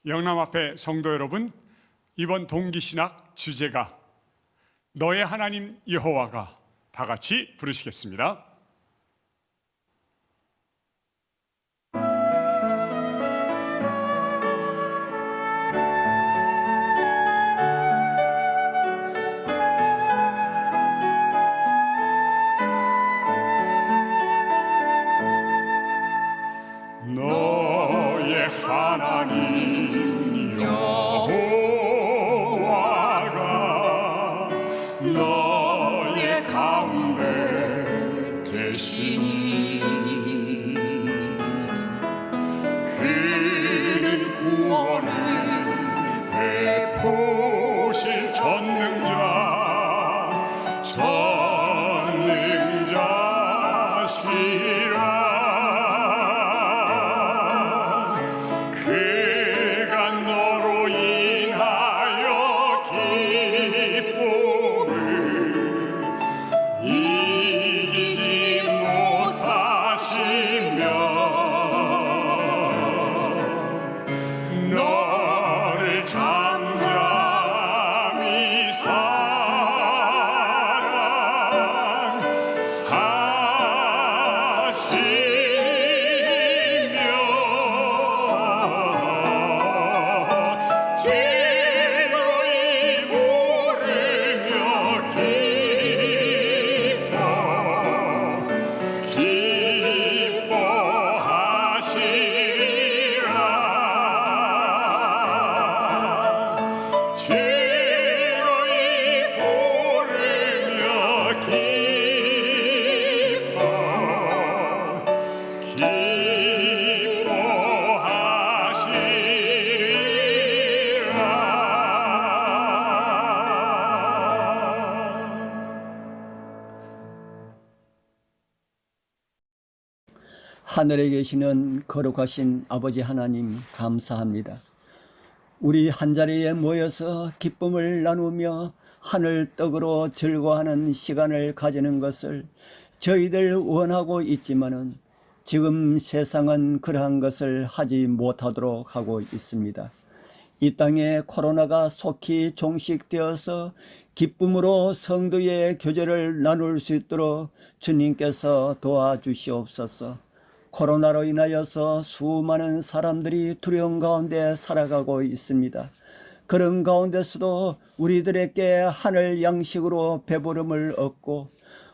영남 앞에 성도 여러분, 이번 동기신학 주제가 너의 하나님 여호와가, 다 같이 부르시겠습니다. 너의 하나님 여호와가 너의 가운데 계시니 그는 구원을 베푸실 전능자시라. 그가 너로 인하여 기쁨을 이기지 못하시며 너를 잠잠히 즐거이 부르며 기뻐하시리라. 즐거이 부르며 하늘에 계시는 거룩하신 아버지 하나님, 감사합니다. 우리 한자리에 모여서 기쁨을 나누며 하늘 떡으로 즐거워하는 시간을 가지는 것을 저희들 원하고 있지만은 지금 세상은 그러한 것을 하지 못하도록 하고 있습니다. 이 땅에 코로나가 속히 종식되어서 기쁨으로 성도의 교제를 나눌 수 있도록 주님께서 도와주시옵소서. 코로나로 인하여서 수많은 사람들이 두려움 가운데 살아가고 있습니다. 그런 가운데서도 우리들에게 하늘 양식으로 배부름을 얻고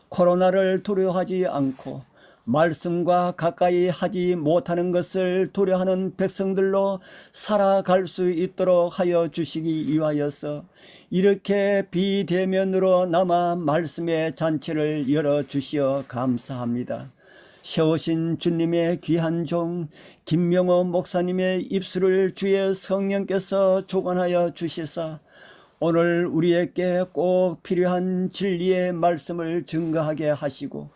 코로나를 두려워하지 않고 말씀과 가까이 하지 못하는 것을 두려워하는 백성들로 살아갈 수 있도록 하여 주시기 위하여서 이렇게 비대면으로 남아 말씀의 잔치를 열어주시어 감사합니다. 세우신 주님의 귀한 종 김명호 목사님의 입술을 주의 성령께서 주관하여 주시사 오늘 우리에게 꼭 필요한 진리의 말씀을 증거하게 하시고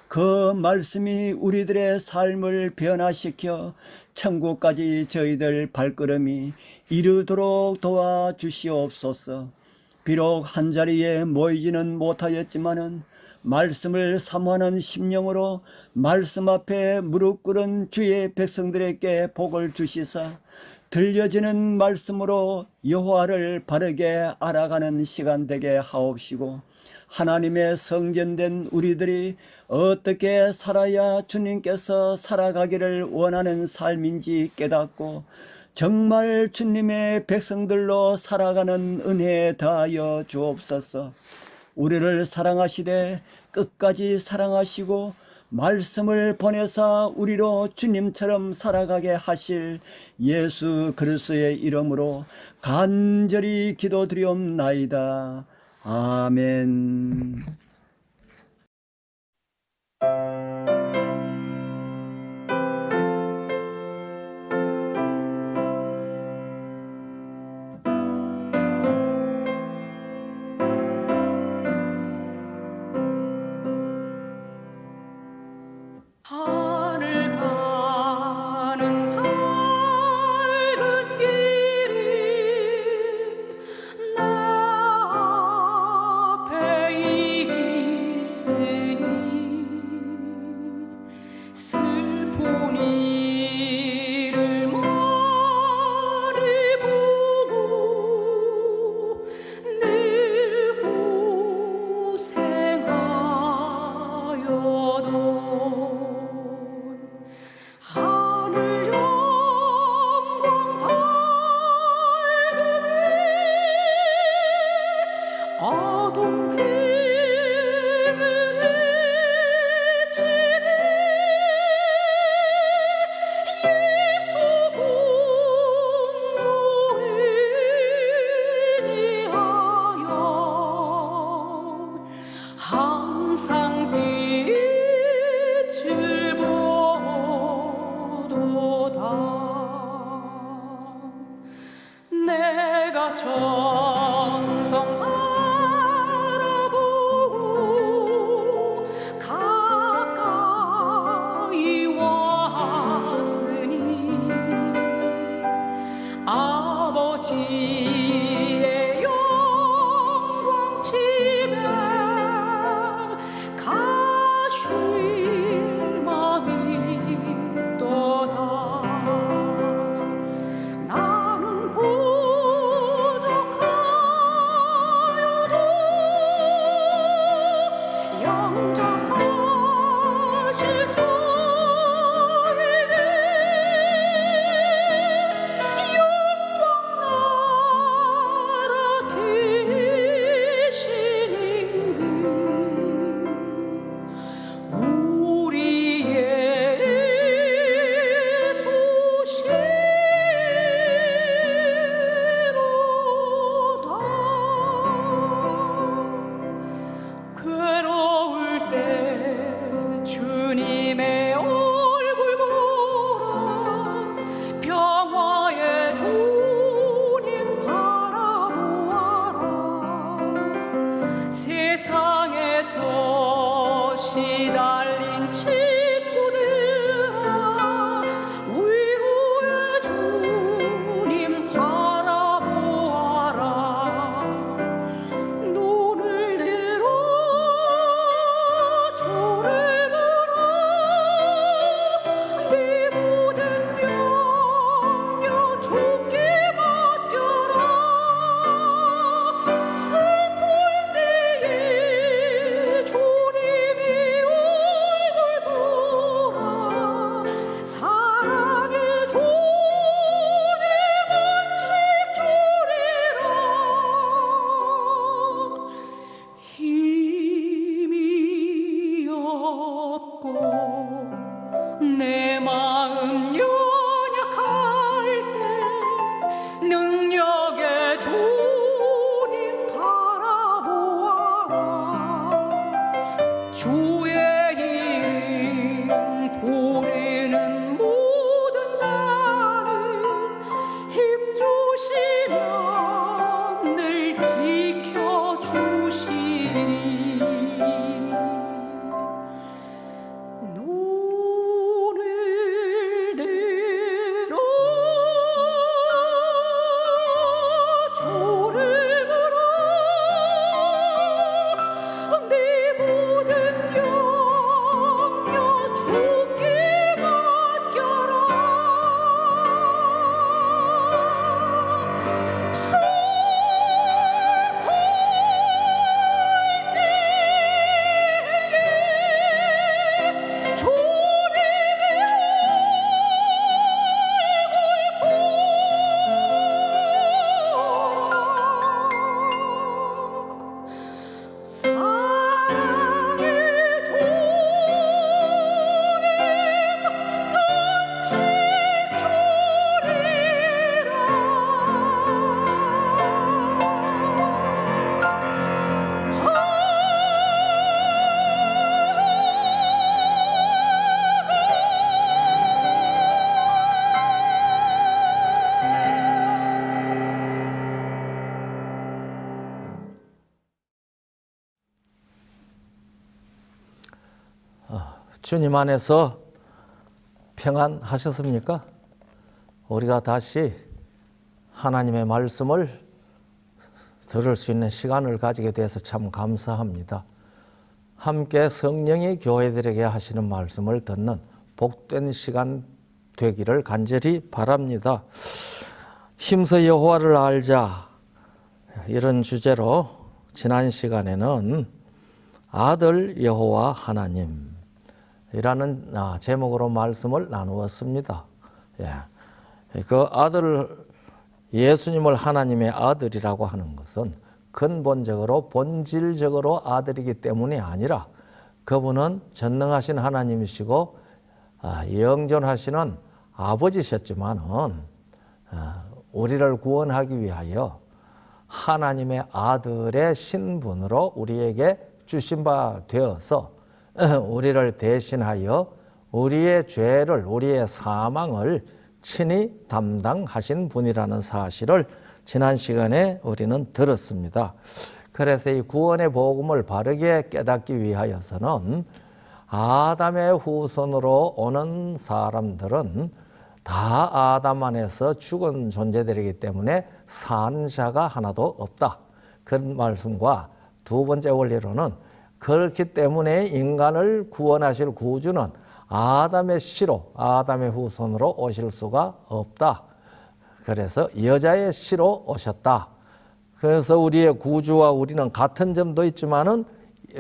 그 말씀이 우리들의 삶을 변화시켜 천국까지 저희들 발걸음이 이르도록 도와주시옵소서. 비록 한자리에 모이지는 못하였지만은 말씀을 사모하는 심령으로 말씀 앞에 무릎 꿇은 주의 백성들에게 복을 주시사 들려지는 말씀으로 여호와를 바르게 알아가는 시간 되게 하옵시고 하나님의 성전된 우리들이 어떻게 살아야 주님께서 살아가기를 원하는 삶인지 깨닫고 정말 주님의 백성들로 살아가는 은혜 다하여 주옵소서. 우리를 사랑하시되 끝까지 사랑하시고 말씀을 보내사 우리로 주님처럼 살아가게 하실 예수 그리스도의 이름으로 간절히 기도드리옵나이다. 아멘. 하늘 가는 밝은 길이 나 앞에 내가 정성 바라보고 가까이 왔으니 아버지의 영광집에 가실 맘이 또다. 나는 부족하여도 영접하실 터이니 영광나라 계시는 그 우리의 소시로다. 괴로울 때 주님의 얼굴 보라. 평화의 주님 바라보아라. 세상에서 시달린 친구들아, 위로의 주님 바라보아라. 눈을 들어 주를 보라. 네 모든 염려 주께 맡겨라. 슬플 때에 주님이 얼굴 보라. 사랑의 주님 안식 주리라. 힘이 없고 내 마음 연약할 때 능력의 주님 바라보아라. 주의 이름 부르는 모든 자는 힘주시면 늘 지켜주시리. 눈을 들어 주를 보라. 네 모든 염려 주께 맡겨라. 슬플 때에 주님의 얼굴 보라. 사랑의 주님 안식 주님 안에서 평안하셨습니까? 우리가 다시 하나님의 말씀을 들을 수 있는 시간을 가지게 돼서 참 감사합니다. 함께 성령이 교회들에게 하시는 말씀을 듣는 복된 시간 되기를 간절히 바랍니다. 힘써 여호와를 알자, 이런 주제로 지난 시간에는 아들 여호와 하나님 이라는 제목으로 말씀을 나누었습니다. 그 아들, 예수님을 하나님의 아들이라고 하는 것은 근본적으로 본질적으로 아들이기 때문이 아니라 그분은 전능하신 하나님이시고 영존하시는 아버지셨지만은 우리를 구원하기 위하여 하나님의 아들의 신분으로 우리에게 주신 바 되어서 우리를 대신하여 우리의 죄를, 우리의 사망을 친히 담당하신 분이라는 사실을 지난 시간에 우리는 들었습니다. 그래서 이 구원의 복음을 바르게 깨닫기 위하여서는 아담의 후손으로 오는 사람들은 다 아담 안에서 죽은 존재들이기 때문에 산 자가 하나도 없다. 그런 말씀과 두 번째 원리로는 그렇기 때문에 인간을 구원하실 구주는 아담의 씨로, 아담의 후손으로 오실 수가 없다. 그래서 여자의 씨로 오셨다. 그래서 우리의 구주와 우리는 같은 점도 있지만은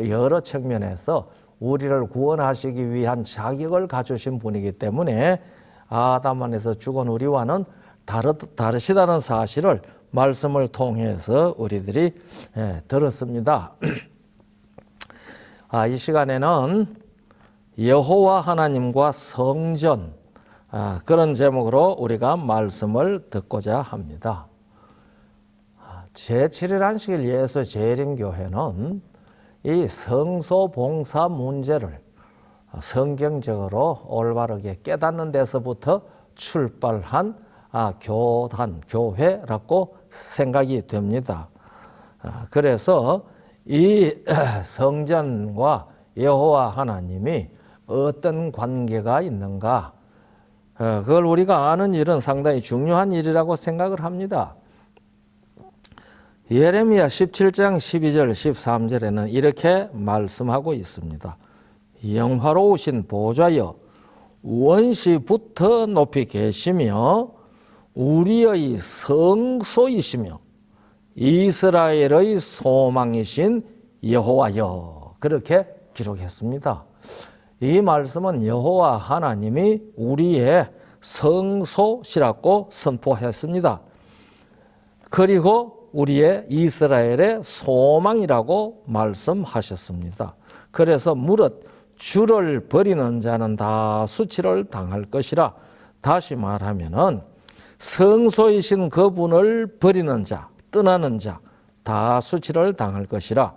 여러 측면에서 우리를 구원하시기 위한 자격을 갖추신 분이기 때문에 아담 안에서 죽은 우리와는 다르시다는 사실을 말씀을 통해서 우리들이 들었습니다. 이 시간에는 여호와 하나님과 성전, 그런 제목으로 우리가 말씀을 듣고자 합니다. 제7일 안식일 예수 재림교회는 이 성소 봉사 문제를 성경적으로 올바르게 깨닫는 데서부터 출발한 교단, 교회라고 생각이 됩니다. 그래서 이 성전과 여호와 하나님이 어떤 관계가 있는가, 그걸 우리가 아는 일은 상당히 중요한 일이라고 생각을 합니다. 예레미야 17장 12절 13절에는 이렇게 말씀하고 있습니다. 영화로우신 보좌여 원시부터 높이 계시며 우리의 성소이시며 이스라엘의 소망이신 여호와여, 그렇게 기록했습니다. 이 말씀은 여호와 하나님이 우리의 성소시라고 선포했습니다. 그리고 우리의 이스라엘의 소망이라고 말씀하셨습니다. 그래서 무릇 주를 버리는 자는 다 수치를 당할 것이라. 다시 말하면은 성소이신 그분을 버리는 자, 떠나는 자 다 수치를 당할 것이라.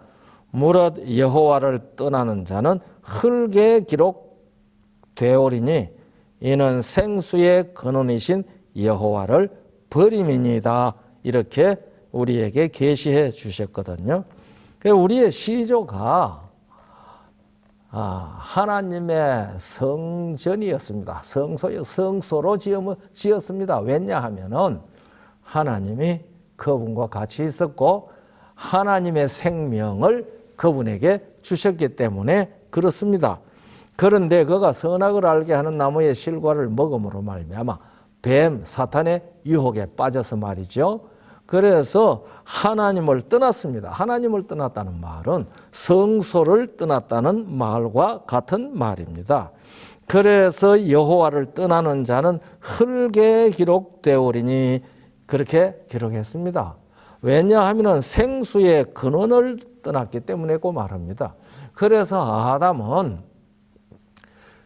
무릇 여호와를 떠나는 자는 흙에 기록되오리니 이는 생수의 근원이신 여호와를 버림이니이다. 이렇게 우리에게 계시해 주셨거든요. 우리의 시조가 하나님의 성전이었습니다. 성소로 지었습니다. 왜냐하면은 하나님이 그분과 같이 있었고 하나님의 생명을 그분에게 주셨기 때문에 그렇습니다. 그런데 그가 선악을 알게 하는 나무의 실과를 먹음으로 말미암아 뱀, 사탄의 유혹에 빠져서 말이죠. 그래서 하나님을 떠났습니다. 하나님을 떠났다는 말은 성소를 떠났다는 말과 같은 말입니다. 그래서 여호와를 떠나는 자는 흙에 기록되오리니 그렇게 기록했습니다. 왜냐하면 생수의 근원을 떠났기 때문이고 말합니다. 그래서 아담은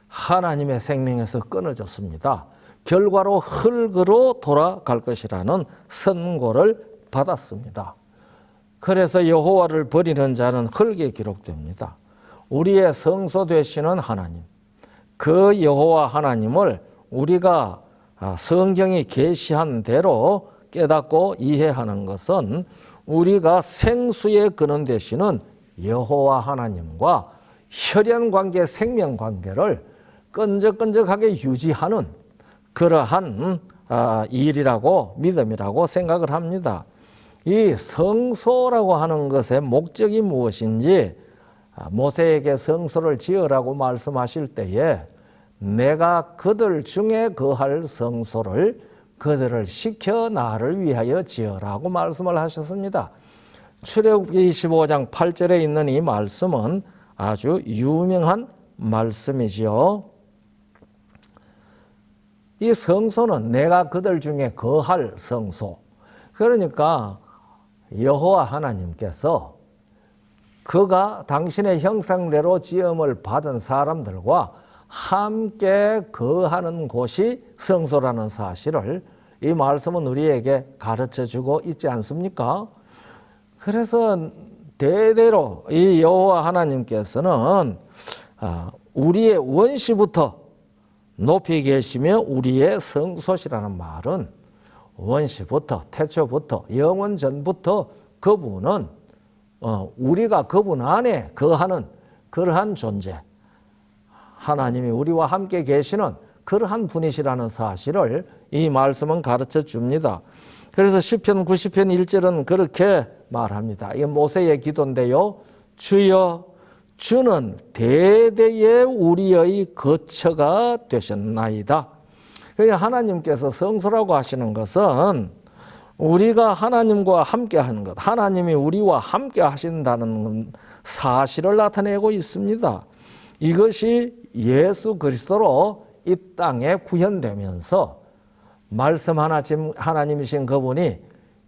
하나님의 생명에서 끊어졌습니다. 결과로 흙으로 돌아갈 것이라는 선고를 받았습니다. 그래서 여호와를 버리는 자는 흙에 기록됩니다. 우리의 성소 되시는 하나님, 그 여호와 하나님을 우리가 성경이 계시한 대로 깨닫고 이해하는 것은 우리가 생수의 근원 되시는 여호와 하나님과 혈연관계, 생명관계를 끈적끈적하게 유지하는 그러한 일이라고, 믿음이라고 생각을 합니다. 이 성소라고 하는 것의 목적이 무엇인지 모세에게 성소를 지으라고 말씀하실 때에 내가 그들 중에 거할 성소를 그들을 시켜 나를 위하여 지으라고 말씀을 하셨습니다. 출애굽기 25장 8절에 있는 이 말씀은 아주 유명한 말씀이지요. 이 성소는 내가 그들 중에 거할 성소. 그러니까 여호와 하나님께서 그가 당신의 형상대로 지음을 받은 사람들과 함께 거하는 곳이 성소라는 사실을 이 말씀은 우리에게 가르쳐주고 있지 않습니까? 그래서 대대로 이 여호와 하나님께서는 우리의 원시부터 높이 계시며 우리의 성소시라는 말은 원시부터 태초부터 영원 전부터 그분은 우리가 그분 안에 거하는 그러한 존재, 하나님이 우리와 함께 계시는 그러한 분이시라는 사실을 이 말씀은 가르쳐 줍니다. 그래서 시편 90편 1절은 그렇게 말합니다. 이건 모세의 기도인데요. 주여, 주는 대대의 우리의 거처가 되셨나이다. 하나님께서 성소라고 하시는 것은 우리가 하나님과 함께 하는 것, 하나님이 우리와 함께 하신다는 사실을 나타내고 있습니다. 이것이 예수 그리스도로 이 땅에 구현되면서 말씀 하나님이신 그분이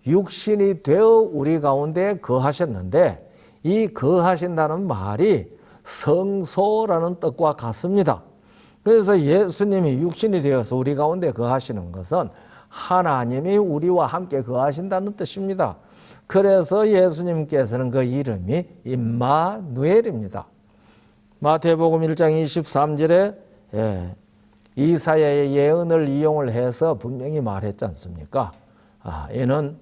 육신이 되어 우리 가운데 거하셨는데, 이 거하신다는 말이 성소라는 뜻과 같습니다. 그래서 예수님이 육신이 되어서 우리 가운데 거하시는 것은 하나님이 우리와 함께 거하신다는 뜻입니다. 그래서 예수님께서는 그 이름이 임마누엘입니다. 마태복음 1장 23절에 이사야의 예언을 이용을 해서 분명히 말했지 않습니까? 얘는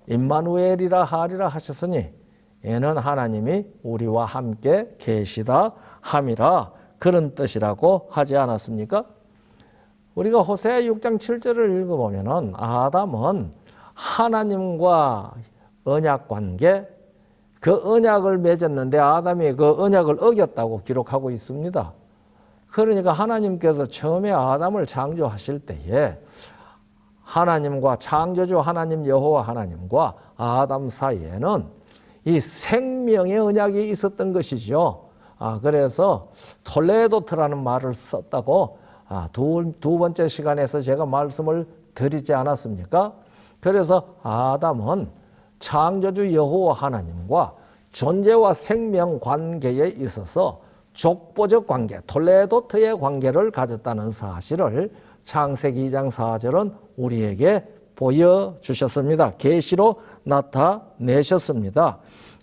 임마누엘이라 하리라 하셨으니 얘는 하나님이 우리와 함께 계시다 함이라, 그런 뜻이라고 하지 않았습니까? 우리가 호세아 6장 7절을 읽어보면 아담은 하나님과 언약관계, 그 언약을 맺었는데 아담이 그 언약을 어겼다고 기록하고 있습니다. 그러니까 하나님께서 처음에 아담을 창조하실 때에 하나님과, 창조주 하나님 여호와 하나님과 아담 사이에는 이 생명의 언약이 있었던 것이죠. 그래서 톨레도트라는 말을 썼다고 두 번째 시간에서 제가 말씀을 드리지 않았습니까? 그래서 아담은 창조주 여호와 하나님과 존재와 생명 관계에 있어서 족보적 관계, 톨레도트의 관계를 가졌다는 사실을 창세기 2장 4절은 우리에게 보여주셨습니다. 계시로 나타내셨습니다.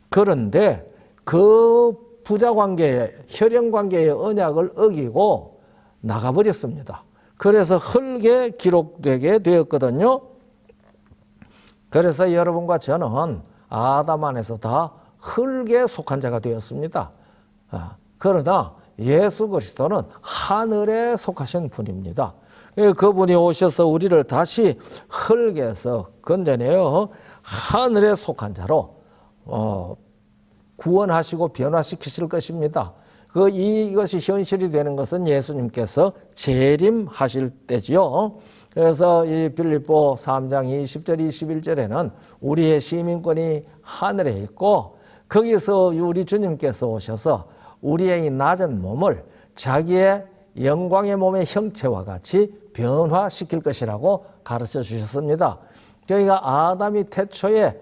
그런데 그 부자관계의, 혈연관계의 언약을 어기고 나가버렸습니다. 그래서 흙에 기록되게 되었거든요. 그래서 여러분과 저는 아담 안에서 다 흙에 속한 자가 되었습니다. 그러나 예수 그리스도는 하늘에 속하신 분입니다. 그분이 오셔서 우리를 다시 흙에서 건져내어 하늘에 속한 자로 구원하시고 변화시키실 것입니다. 이것이 현실이 되는 것은 예수님께서 재림하실 때지요. 그래서 이 빌립보 3장 20절 21절에는 우리의 시민권이 하늘에 있고 거기서 우리 주님께서 오셔서 우리의 이 낮은 몸을 자기의 영광의 몸의 형체와 같이 변화시킬 것이라고 가르쳐 주셨습니다. 저희가 아담이 태초에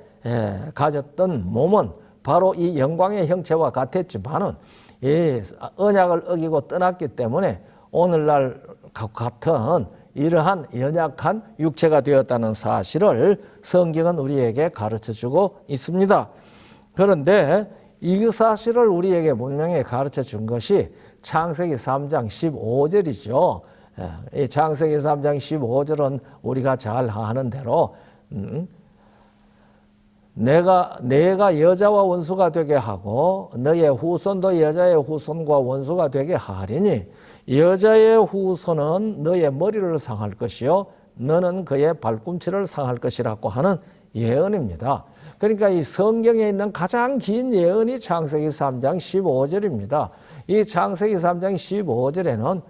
가졌던 몸은 바로 이 영광의 형체와 같았지만은 이 언약을 어기고 떠났기 때문에 오늘날 같은 이러한 연약한 육체가 되었다는 사실을 성경은 우리에게 가르쳐주고 있습니다. 그런데 이 사실을 우리에게 분명히 가르쳐 준 것이 창세기 3장 15절이죠. 이 창세기 3장 15절은 우리가 잘 아는 대로 내가 여자와 원수가 되게 하고 너의 후손도 여자의 후손과 원수가 되게 하리니 여자의 후손은 너의 머리를 상할 것이요 너는 그의 발꿈치를 상할 것이라고 하는 예언입니다. 그러니까 이 성경에 있는 가장 긴 예언이 창세기 3장 15절입니다. 이 창세기 3장 15절에는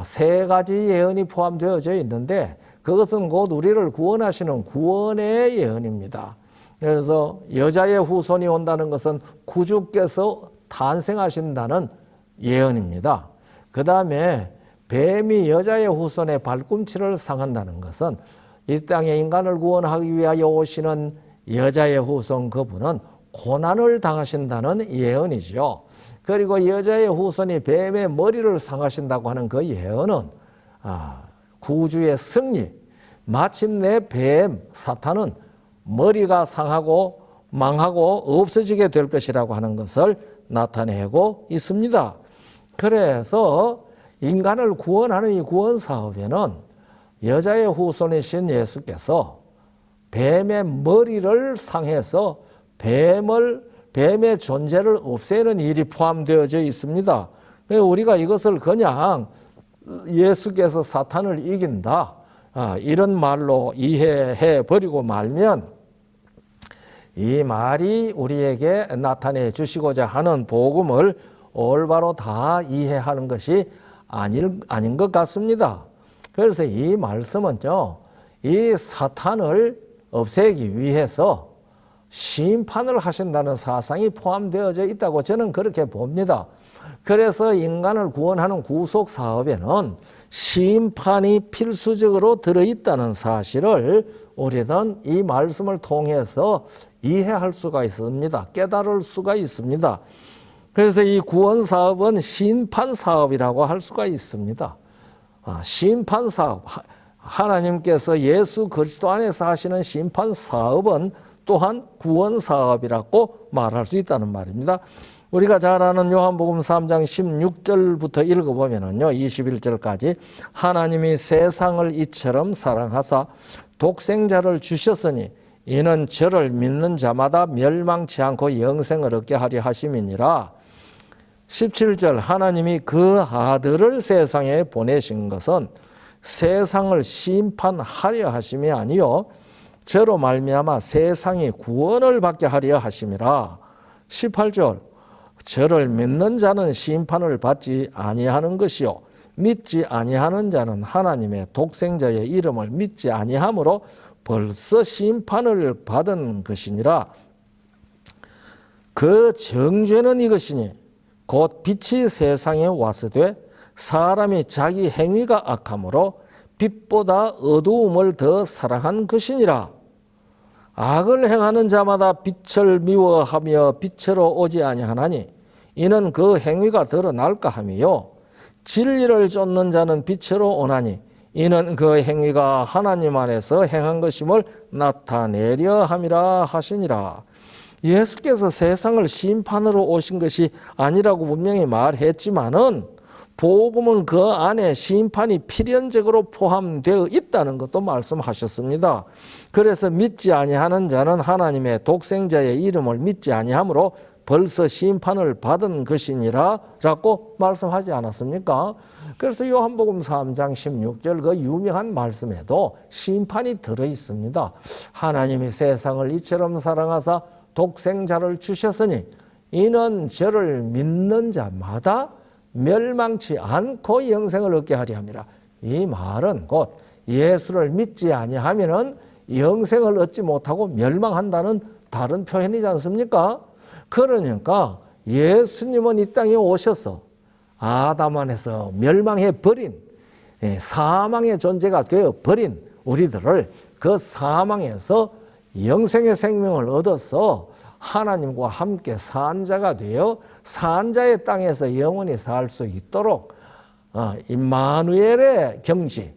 세 가지 예언이 포함되어져 있는데 그것은 곧 우리를 구원하시는 구원의 예언입니다. 그래서 여자의 후손이 온다는 것은 구주께서 탄생하신다는 예언입니다. 그 다음에 뱀이 여자의 후손의 발꿈치를 상한다는 것은 이 땅에 인간을 구원하기 위하여 오시는 여자의 후손 그분은 고난을 당하신다는 예언이죠. 그리고 여자의 후손이 뱀의 머리를 상하신다고 하는 그 예언은 구주의 승리, 마침내 뱀, 사탄은 머리가 상하고 망하고 없어지게 될 것이라고 하는 것을 나타내고 있습니다. 그래서 인간을 구원하는 이 구원 사업에는 여자의 후손이신 예수께서 뱀의 머리를 상해서 뱀의 존재를 없애는 일이 포함되어져 있습니다. 우리가 이것을 그냥 예수께서 사탄을 이긴다, 이런 말로 이해해 버리고 말면 이 말이 우리에게 나타내 주시고자 하는 복음을 올바로 다 이해하는 것이 아닌 것 같습니다. 그래서 이 말씀은요, 이 사탄을 없애기 위해서 심판을 하신다는 사상이 포함되어져 있다고 저는 그렇게 봅니다. 그래서 인간을 구원하는 구속 사업에는 심판이 필수적으로 들어있다는 사실을 우리는 이 말씀을 통해서 이해할 수가 있습니다. 깨달을 수가 있습니다. 그래서 이 구원 사업은 심판 사업이라고 할 수가 있습니다. 심판 사업, 하나님께서 예수 그리스도 안에서 하시는 심판 사업은 또한 구원 사업이라고 말할 수 있다는 말입니다. 우리가 잘 아는 요한복음 3장 16절부터 읽어보면요, 21절까지 하나님이 세상을 이처럼 사랑하사 독생자를 주셨으니 이는 저를 믿는 자마다 멸망치 않고 영생을 얻게 하려 하심이니라. 17절 하나님이 그 아들을 세상에 보내신 것은 세상을 심판하려 하심이 아니요 저로 말미암아 세상이 구원을 받게 하려 하심이라. 18절 저를 믿는 자는 심판을 받지 아니하는 것이요 믿지 아니하는 자는 하나님의 독생자의 이름을 믿지 아니하므로 벌써 심판을 받은 것이니라. 그 정죄는 이것이니 곧 빛이 세상에 왔으되 사람이 자기 행위가 악함으로 빛보다 어두움을 더 사랑한 것이니라. 악을 행하는 자마다 빛을 미워하며 빛으로 오지 아니하나니 이는 그 행위가 드러날까 함이요 진리를 쫓는 자는 빛으로 오나니 이는 그 행위가 하나님 안에서 행한 것임을 나타내려 함이라 하시니라. 예수께서 세상을 심판으로 오신 것이 아니라고 분명히 말했지만은 복음은 그 안에 심판이 필연적으로 포함되어 있다는 것도 말씀하셨습니다. 그래서 믿지 아니하는 자는 하나님의 독생자의 이름을 믿지 아니하므로 벌써 심판을 받은 것이니라 라고 말씀하지 않았습니까? 그래서 요한복음 3장 16절 그 유명한 말씀에도 심판이 들어있습니다. 하나님이 세상을 이처럼 사랑하사 독생자를 주셨으니 이는 저를 믿는 자마다 멸망치 않고 영생을 얻게 하려 함이라. 이 말은 곧 예수를 믿지 아니하면은 영생을 얻지 못하고 멸망한다는 다른 표현이지 않습니까? 그러니까 예수님은 이 땅에 오셔서 아담 안에서 멸망해 버린 사망의 존재가 되어 버린 우리들을 그 사망에서 영생의 생명을 얻어서 하나님과 함께 산자가 되어 산자의 땅에서 영원히 살 수 있도록 임마누엘의 경지,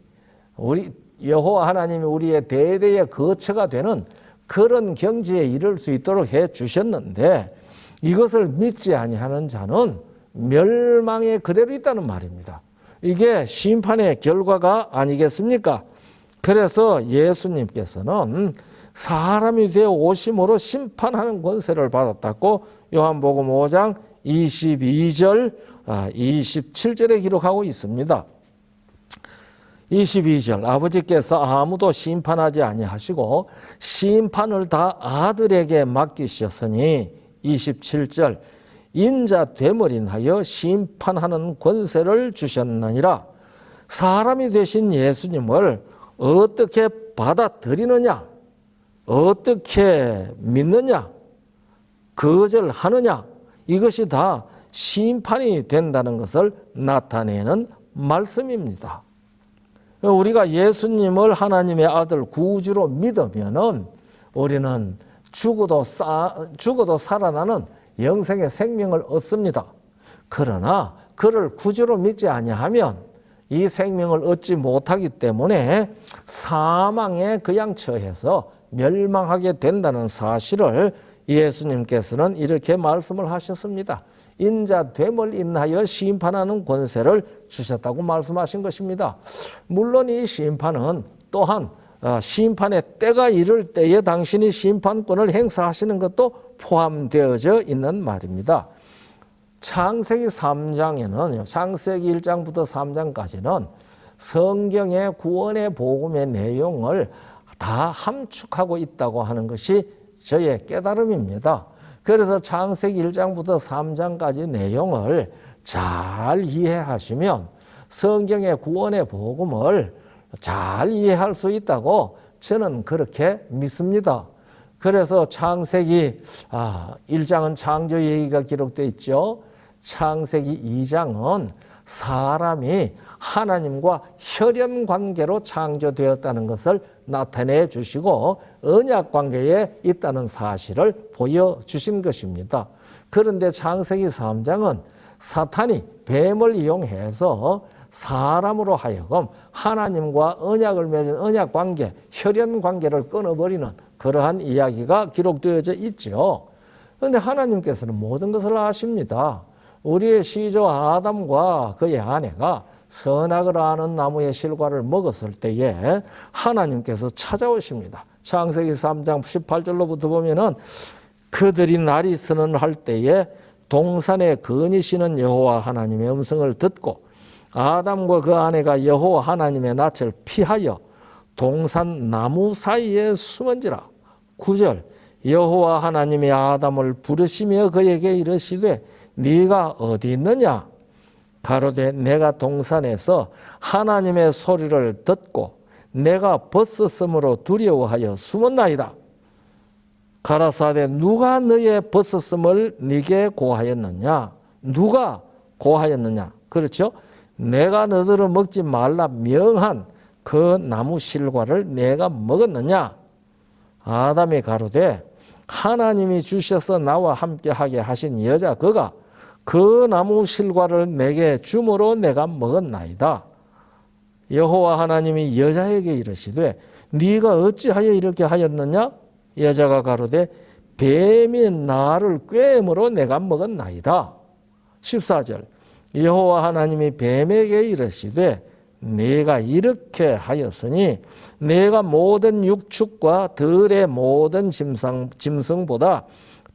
우리 여호와 하나님이 우리의 대대의 거처가 되는 그런 경지에 이를 수 있도록 해 주셨는데 이것을 믿지 아니하는 자는 멸망에 그대로 있다는 말입니다. 이게 심판의 결과가 아니겠습니까? 그래서 예수님께서는 사람이 되어 오심으로 심판하는 권세를 받았다고 요한복음 5장 22절, 27절에 기록하고 있습니다. 22절 아버지께서 아무도 심판하지 아니하시고 심판을 다 아들에게 맡기셨으니 27절 인자 되물인하여 심판하는 권세를 주셨느니라. 사람이 되신 예수님을 어떻게 받아들이느냐, 어떻게 믿느냐, 거절하느냐, 이것이 다 심판이 된다는 것을 나타내는 말씀입니다. 우리가 예수님을 하나님의 아들 구주로 믿으면은 우리는 죽어도 살아나는 영생의 생명을 얻습니다. 그러나 그를 구주로 믿지 아니하면 이 생명을 얻지 못하기 때문에 사망에 그냥 처해서 멸망하게 된다는 사실을 예수님께서는 이렇게 말씀을 하셨습니다. 인자됨을 인하여 심판하는 권세를 주셨다고 말씀하신 것입니다. 물론 이 심판은 또한 심판의 때가 이를 때에 당신이 심판권을 행사하시는 것도 포함되어져 있는 말입니다. 창세기 3장에는 창세기 1장부터 3장까지는 성경의 구원의 복음의 내용을 다 함축하고 있다고 하는 것이 저의 깨달음입니다. 그래서 창세기 1장부터 3장까지 내용을 잘 이해하시면 성경의 구원의 복음을 잘 이해할 수 있다고 저는 그렇게 믿습니다. 그래서 창세기 1장은 창조 얘기가 기록되어 있죠. 창세기 2장은 사람이 하나님과 혈연 관계로 창조되었다는 것을 나타내 주시고 언약 관계에 있다는 사실을 보여주신 것입니다. 그런데 창세기 3장은 사탄이 뱀을 이용해서 사람으로 하여금 하나님과 언약을 맺은 언약 관계, 혈연 관계를 끊어버리는 그러한 이야기가 기록되어져 있죠. 그런데 하나님께서는 모든 것을 아십니다. 우리의 시조 아담과 그의 아내가 선악을 아는 나무의 실과를 먹었을 때에 하나님께서 찾아오십니다. 창세기 3장 18절로부터 보면은 그들이 날이 선언할 때에 동산에 거니시는 여호와 하나님의 음성을 듣고 아담과 그 아내가 여호와 하나님의 낯을 피하여 동산 나무 사이에 숨은지라. 9절 여호와 하나님이 아담을 부르시며 그에게 이르시되 네가 어디 있느냐? 가로되 내가 동산에서 하나님의 소리를 듣고 내가 벗었으므로 두려워하여 숨었나이다. 가라사대 누가 너의 벗었음을 네게 고하였느냐? 누가 고하였느냐? 그렇죠? 내가 너들을 먹지 말라 명한 그 나무 실과를 내가 먹었느냐? 아담이 가로되 하나님이 주셔서 나와 함께하게 하신 여자 그가 그 나무 실과를 내게 주므로 내가 먹었나이다. 여호와 하나님이 여자에게 이르시되 네가 어찌하여 이렇게 하였느냐? 여자가 가로되 뱀이 나를 꾀므로 내가 먹었나이다. 14절 여호와 하나님이 뱀에게 이르시되 네가 이렇게 하였으니 내가 모든 육축과 들의 모든 짐승보다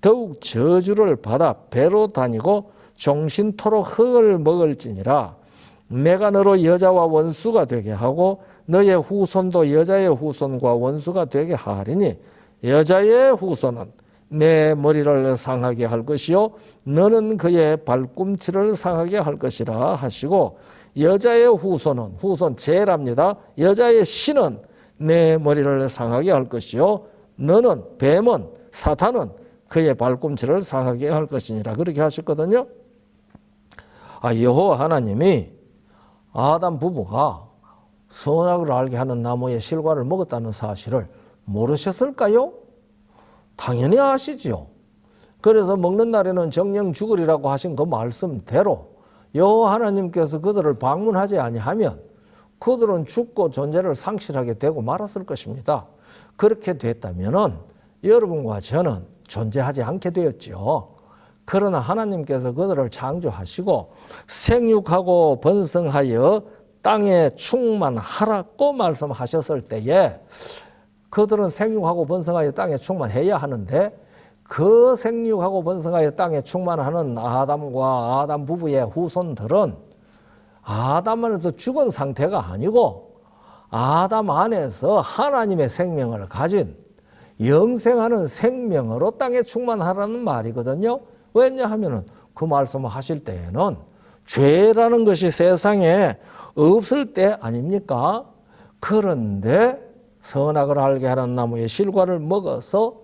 더욱 저주를 받아 배로 다니고 종신토록 흙을 먹을지니라. 내가 너로 여자와 원수가 되게 하고 너의 후손도 여자의 후손과 원수가 되게 하리니 여자의 후손은 내 머리를 상하게 할 것이요 너는 그의 발꿈치를 상하게 할 것이라 하시고 여자의 후손은 후손 제랍니다. 여자의 신은 내 머리를 상하게 할 것이요 너는 뱀은 사탄은 그의 발꿈치를 상하게 할 것이니라. 그렇게 하셨거든요. 여호와 하나님이 아담 부부가 선악을 알게 하는 나무의 실과를 먹었다는 사실을 모르셨을까요? 당연히 아시지요. 그래서 먹는 날에는 정령 죽으리라고 하신 그 말씀대로 여호와 하나님께서 그들을 방문하지 아니하면 그들은 죽고 존재를 상실하게 되고 말았을 것입니다. 그렇게 됐다면은 여러분과 저는 존재하지 않게 되었죠. 그러나 하나님께서 그들을 창조하시고 생육하고 번성하여 땅에 충만하라고 말씀하셨을 때에 그들은 생육하고 번성하여 땅에 충만해야 하는데 그 생육하고 번성하여 땅에 충만하는 아담과 아담 부부의 후손들은 아담 안에서 죽은 상태가 아니고 아담 안에서 하나님의 생명을 가진 영생하는 생명으로 땅에 충만하라는 말이거든요. 왜냐하면 그 말씀을 하실 때에는 죄라는 것이 세상에 없을 때 아닙니까? 그런데 선악을 알게 하는 나무의 실과를 먹어서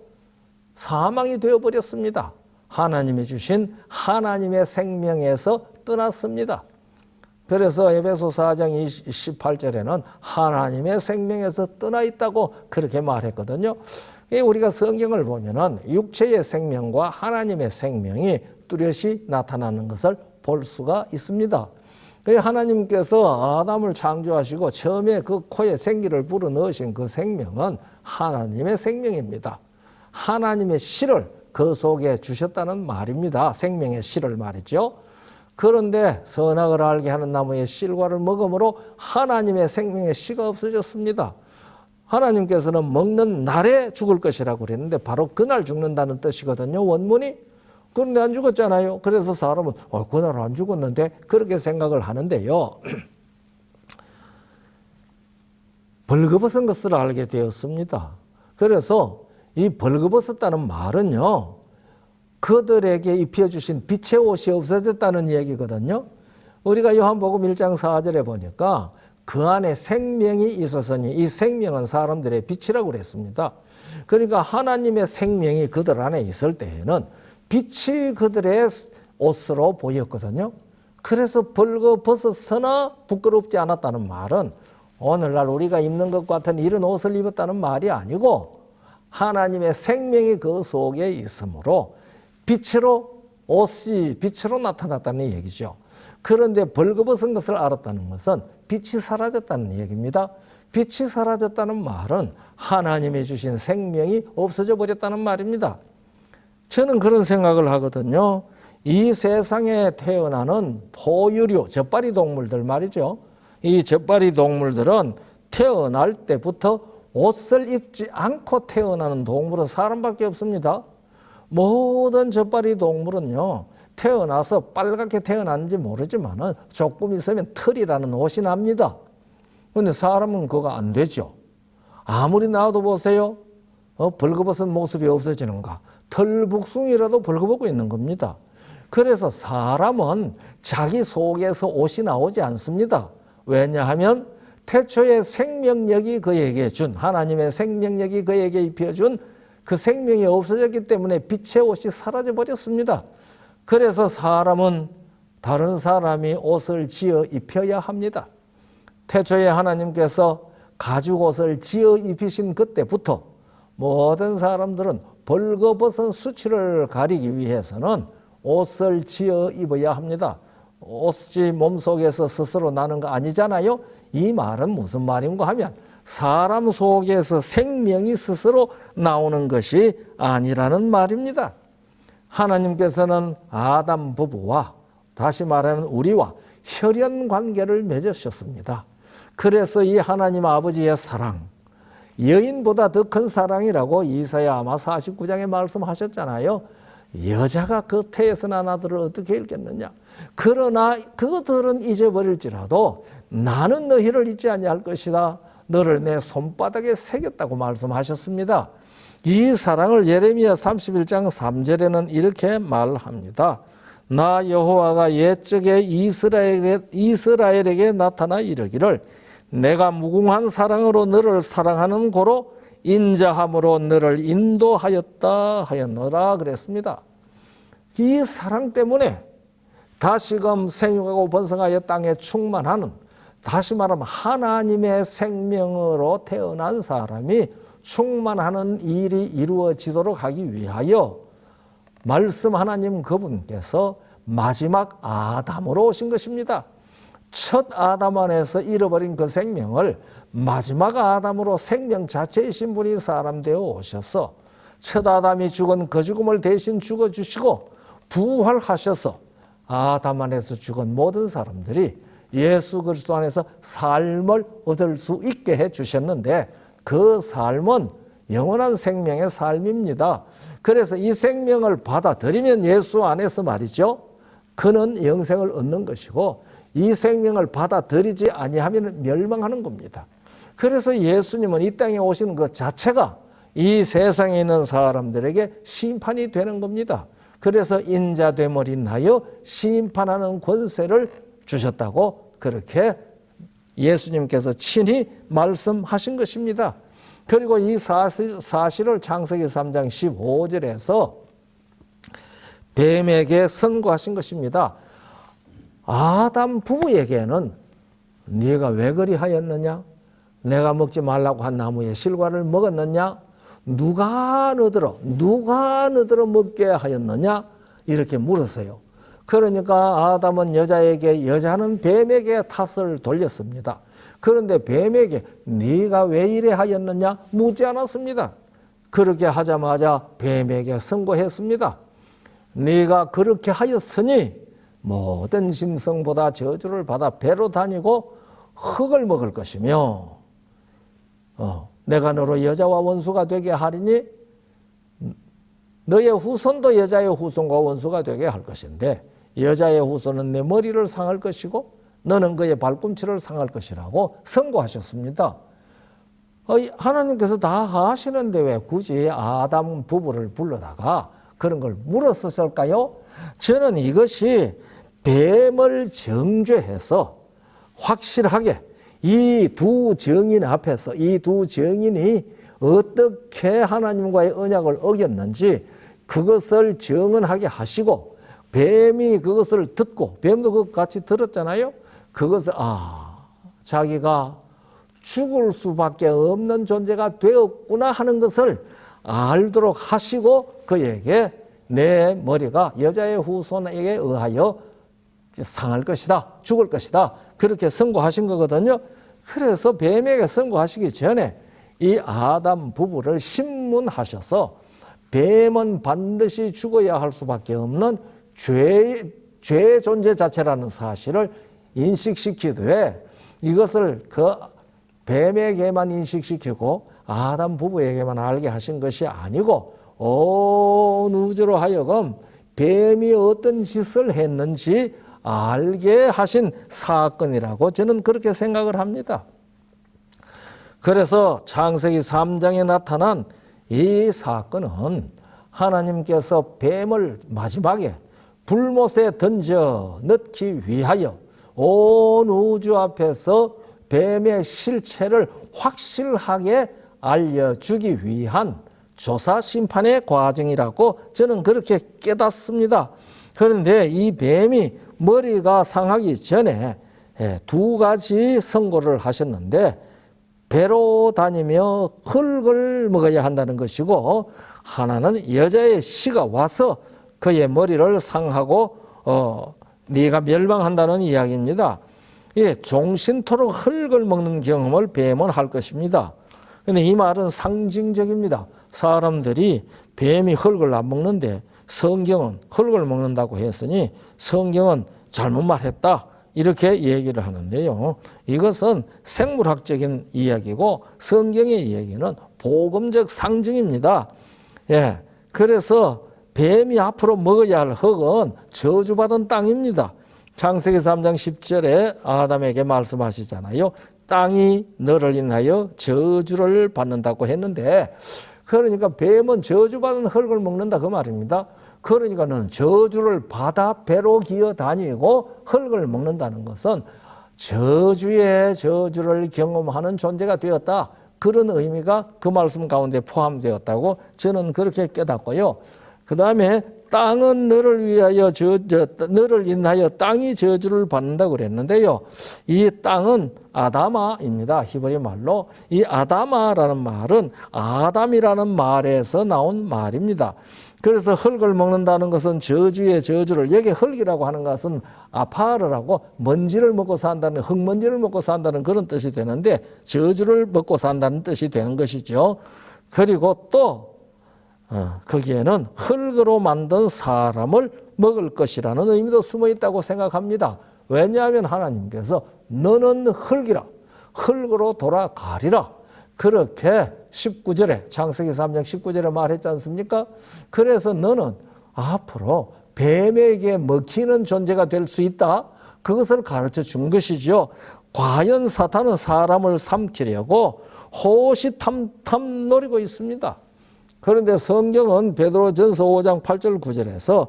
사망이 되어버렸습니다. 하나님이 주신 하나님의 생명에서 떠났습니다. 그래서 에베소 4장 18절에는 하나님의 생명에서 떠나 있다고 그렇게 말했거든요. 우리가 성경을 보면은 육체의 생명과 하나님의 생명이 뚜렷이 나타나는 것을 볼 수가 있습니다. 하나님께서 아담을 창조하시고 처음에 그 코에 생기를 불어넣으신 그 생명은 하나님의 생명입니다. 하나님의 씨를 그 속에 주셨다는 말입니다. 생명의 씨를 말이죠. 그런데 선악을 알게 하는 나무의 실과를 먹음으로 하나님의 생명의 씨가 없어졌습니다. 하나님께서는 먹는 날에 죽을 것이라고 그랬는데 바로 그날 죽는다는 뜻이거든요. 원문이. 그런데 안 죽었잖아요. 그래서 사람은 그날 안 죽었는데 그렇게 생각을 하는데요. 벌거벗은 것을 알게 되었습니다. 그래서 이 벌거벗었다는 말은요, 그들에게 입혀주신 빛의 옷이 없어졌다는 얘기거든요. 우리가 요한복음 1장 4절에 보니까 그 안에 생명이 있었으니 이 생명은 사람들의 빛이라고 그랬습니다. 그러니까 하나님의 생명이 그들 안에 있을 때에는 빛이 그들의 옷으로 보였거든요. 그래서 벌거벗었으나 부끄럽지 않았다는 말은 오늘날 우리가 입는 것 같은 이런 옷을 입었다는 말이 아니고 하나님의 생명이 그 속에 있으므로 옷이 빛으로 나타났다는 얘기죠. 그런데 벌거벗은 것을 알았다는 것은 빛이 사라졌다는 얘기입니다. 빛이 사라졌다는 말은 하나님이 주신 생명이 없어져 버렸다는 말입니다. 저는 그런 생각을 하거든요. 이 세상에 태어나는 포유류, 젖발이 동물들 말이죠. 이 젖발이 동물들은 태어날 때부터 옷을 입지 않고 태어나는 동물은 사람밖에 없습니다. 모든 젖발이 동물은요, 태어나서 빨갛게 태어났는지 모르지만은 조금 있으면 털이라는 옷이 납니다. 그런데 사람은 그거 안 되죠. 아무리 나와도 보세요. 벌거벗은 모습이 없어지는가. 털북숭이라도 벌거벗고 있는 겁니다. 그래서 사람은 자기 속에서 옷이 나오지 않습니다. 왜냐하면 태초에 생명력이 그에게 준, 하나님의 생명력이 그에게 입혀준 그 생명이 없어졌기 때문에 빛의 옷이 사라져 버렸습니다. 그래서 사람은 다른 사람이 옷을 지어 입혀야 합니다. 태초에 하나님께서 가죽 옷을 지어 입히신 그때부터 모든 사람들은 벌거벗은 수치를 가리기 위해서는 옷을 지어 입어야 합니다. 옷이 몸속에서 스스로 나는 거 아니잖아요. 이 말은 무슨 말인가 하면 사람 속에서 생명이 스스로 나오는 것이 아니라는 말입니다. 하나님께서는 아담 부부와 다시 말하면 우리와 혈연 관계를 맺으셨습니다. 그래서 이 하나님 아버지의 사랑, 여인보다 더 큰 사랑이라고 이사야 아마 49장에 말씀하셨잖아요. 여자가 그 태에서 난 아들을 어떻게 읽겠느냐. 그러나 그들은 잊어버릴지라도 나는 너희를 잊지 아니할 것이다. 너를 내 손바닥에 새겼다고 말씀하셨습니다. 이 사랑을 예레미야 31장 3절에는 이렇게 말합니다. 나 여호와가 옛적에 이스라엘에게 나타나 이르기를 내가 무궁한 사랑으로 너를 사랑하는 고로 인자함으로 너를 인도하였다 하였노라 그랬습니다. 이 사랑 때문에 다시금 생육하고 번성하여 땅에 충만하는, 다시 말하면 하나님의 생명으로 태어난 사람이 충만하는 일이 이루어지도록 하기 위하여 말씀 하나님 그분께서 마지막 아담으로 오신 것입니다. 첫 아담 안에서 잃어버린 그 생명을 마지막 아담으로 생명 자체이신 분이 사람 되어 오셔서 첫 아담이 죽은 그 죽음을 대신 죽어주시고 부활하셔서 아담 안에서 죽은 모든 사람들이 예수 그리스도 안에서 삶을 얻을 수 있게 해주셨는데 그 삶은 영원한 생명의 삶입니다. 그래서 이 생명을 받아들이면 예수 안에서 말이죠. 그는 영생을 얻는 것이고 이 생명을 받아들이지 아니하면 멸망하는 겁니다. 그래서 예수님은 이 땅에 오신 것 자체가 이 세상에 있는 사람들에게 심판이 되는 겁니다. 그래서 인자됨을 인하여 심판하는 권세를 주셨다고 그렇게 예수님께서 친히 말씀하신 것입니다. 그리고 이 사실을 창세기 3장 15절에서 뱀에게 선고하신 것입니다. 아담 부부에게는 네가 왜 그리 하였느냐? 내가 먹지 말라고 한 나무의 실과를 먹었느냐? 누가 너더러 먹게 하였느냐? 이렇게 물었어요. 그러니까 아담은 여자에게, 여자는 뱀에게 탓을 돌렸습니다. 그런데 뱀에게 네가 왜 이래 하였느냐? 묻지 않았습니다. 그렇게 하자마자 뱀에게 선고했습니다. 네가 그렇게 하였으니 모든 짐승보다 저주를 받아 배로 다니고 흙을 먹을 것이며 내가 너로 여자와 원수가 되게 하리니 너의 후손도 여자의 후손과 원수가 되게 할 것인데 여자의 후손은 내 머리를 상할 것이고 너는 그의 발꿈치를 상할 것이라고 선고하셨습니다. 하나님께서 다 하시는데 왜 굳이 아담 부부를 불러다가 그런 걸 물었을까요? 저는 이것이 뱀을 정죄해서 확실하게 이 두 정인 앞에서 이 두 정인이 어떻게 하나님과의 언약을 어겼는지 그것을 정언하게 하시고 뱀이 그것을 듣고 뱀도 그것 같이 들었잖아요. 그것을 자기가 죽을 수밖에 없는 존재가 되었구나 하는 것을 알도록 하시고 그에게 내 머리가 여자의 후손에게 의하여 상할 것이다, 죽을 것이다 그렇게 선고하신 거거든요. 그래서 뱀에게 선고하시기 전에 이 아담 부부를 신문하셔서 뱀은 반드시 죽어야 할 수밖에 없는 죄의 존재 자체라는 사실을 인식시키되 이것을 그 뱀에게만 인식시키고 아담 부부에게만 알게 하신 것이 아니고 온 우주로 하여금 뱀이 어떤 짓을 했는지 알게 하신 사건이라고 저는 그렇게 생각을 합니다. 그래서 창세기 3장에 나타난 이 사건은 하나님께서 뱀을 마지막에 불못에 던져 넣기 위하여 온 우주 앞에서 뱀의 실체를 확실하게 알려주기 위한 조사 심판의 과정이라고 저는 그렇게 깨닫습니다. 그런데 이 뱀이 머리가 상하기 전에 두 가지 선고를 하셨는데 배로 다니며 흙을 먹어야 한다는 것이고 하나는 여자의 씨가 와서 그의 머리를 상하고 네가 멸망한다는 이야기입니다. 종신토록 흙을 먹는 경험을 뱀은 할 것입니다. 그런데 이 말은 상징적입니다. 사람들이 뱀이 흙을 안 먹는데 성경은 흙을 먹는다고 했으니 성경은 잘못 말했다 이렇게 얘기를 하는데요. 이것은 생물학적인 이야기고 성경의 이야기는 복음적 상징입니다. 그래서 뱀이 앞으로 먹어야 할 흙은 저주받은 땅입니다. 창세기 3장 10절에 아담에게 말씀하시잖아요. 땅이 너를 인하여 저주를 받는다고 했는데 그러니까 뱀은 저주받은 흙을 먹는다 그 말입니다. 그러니까 너는 저주를 받아 배로 기어 다니고 흙을 먹는다는 것은 저주의 저주를 경험하는 존재가 되었다. 그런 의미가 그 말씀 가운데 포함되었다고 저는 그렇게 깨닫고요. 그 다음에 땅은 너를 위하여 너를 인하여 땅이 저주를 받는다고 그랬는데요. 이 땅은 아다마입니다. 히브리 말로. 이 아다마라는 말은 아담이라는 말에서 나온 말입니다. 그래서 흙을 먹는다는 것은 저주의 저주를 여기 흙이라고 하는 것은 아파르라고 먼지를 먹고 산다는 흙먼지를 먹고 산다는 그런 뜻이 되는데 저주를 먹고 산다는 뜻이 되는 것이죠. 그리고 또 거기에는 흙으로 만든 사람을 먹을 것이라는 의미도 숨어 있다고 생각합니다. 왜냐하면 하나님께서 너는 흙이라 흙으로 돌아가리라 그렇게 19절에 창세기 3장 19절에 말했지 않습니까? 그래서 너는 앞으로 뱀에게 먹히는 존재가 될 수 있다. 그것을 가르쳐 준 것이죠. 과연 사탄은 사람을 삼키려고 호시탐탐 노리고 있습니다. 그런데 성경은 베드로전서 5장 8절 9절에서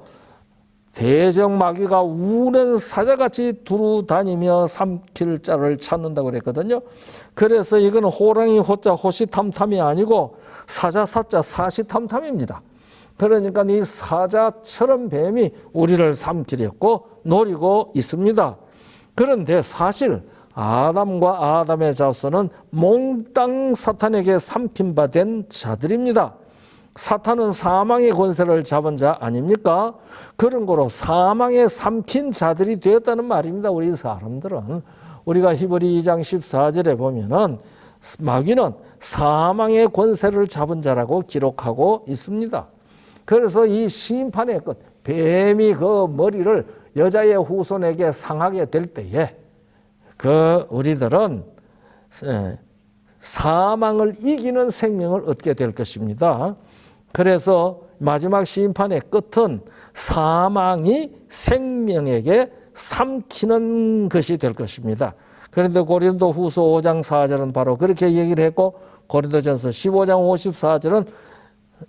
대적마귀가 우는 사자같이 두루 다니며 삼킬 자를 찾는다고 그랬거든요. 그래서 이건 호랑이 호자 호시탐탐이 아니고 사자 사자 사시탐탐입니다. 그러니까 이 사자처럼 뱀이 우리를 삼키려고 노리고 있습니다. 그런데 사실 아담과 아담의 자손은 몽땅 사탄에게 삼킴받은 자들입니다. 사탄은 사망의 권세를 잡은 자 아닙니까? 그런 거로 사망에 삼킨 자들이 되었다는 말입니다. 우리 사람들은 우리가 히브리 2장 14절에 보면은 마귀는 사망의 권세를 잡은 자라고 기록하고 있습니다. 그래서 이 심판의 끝, 뱀이 그 머리를 여자의 후손에게 상하게 될 때에 우리들은 사망을 이기는 생명을 얻게 될 것입니다. 그래서 마지막 심판의 끝은 사망이 생명에게 삼키는 것이 될 것입니다. 그런데 고린도 후서 5장 4절은 바로 그렇게 얘기를 했고, 고린도전서 15장 54절은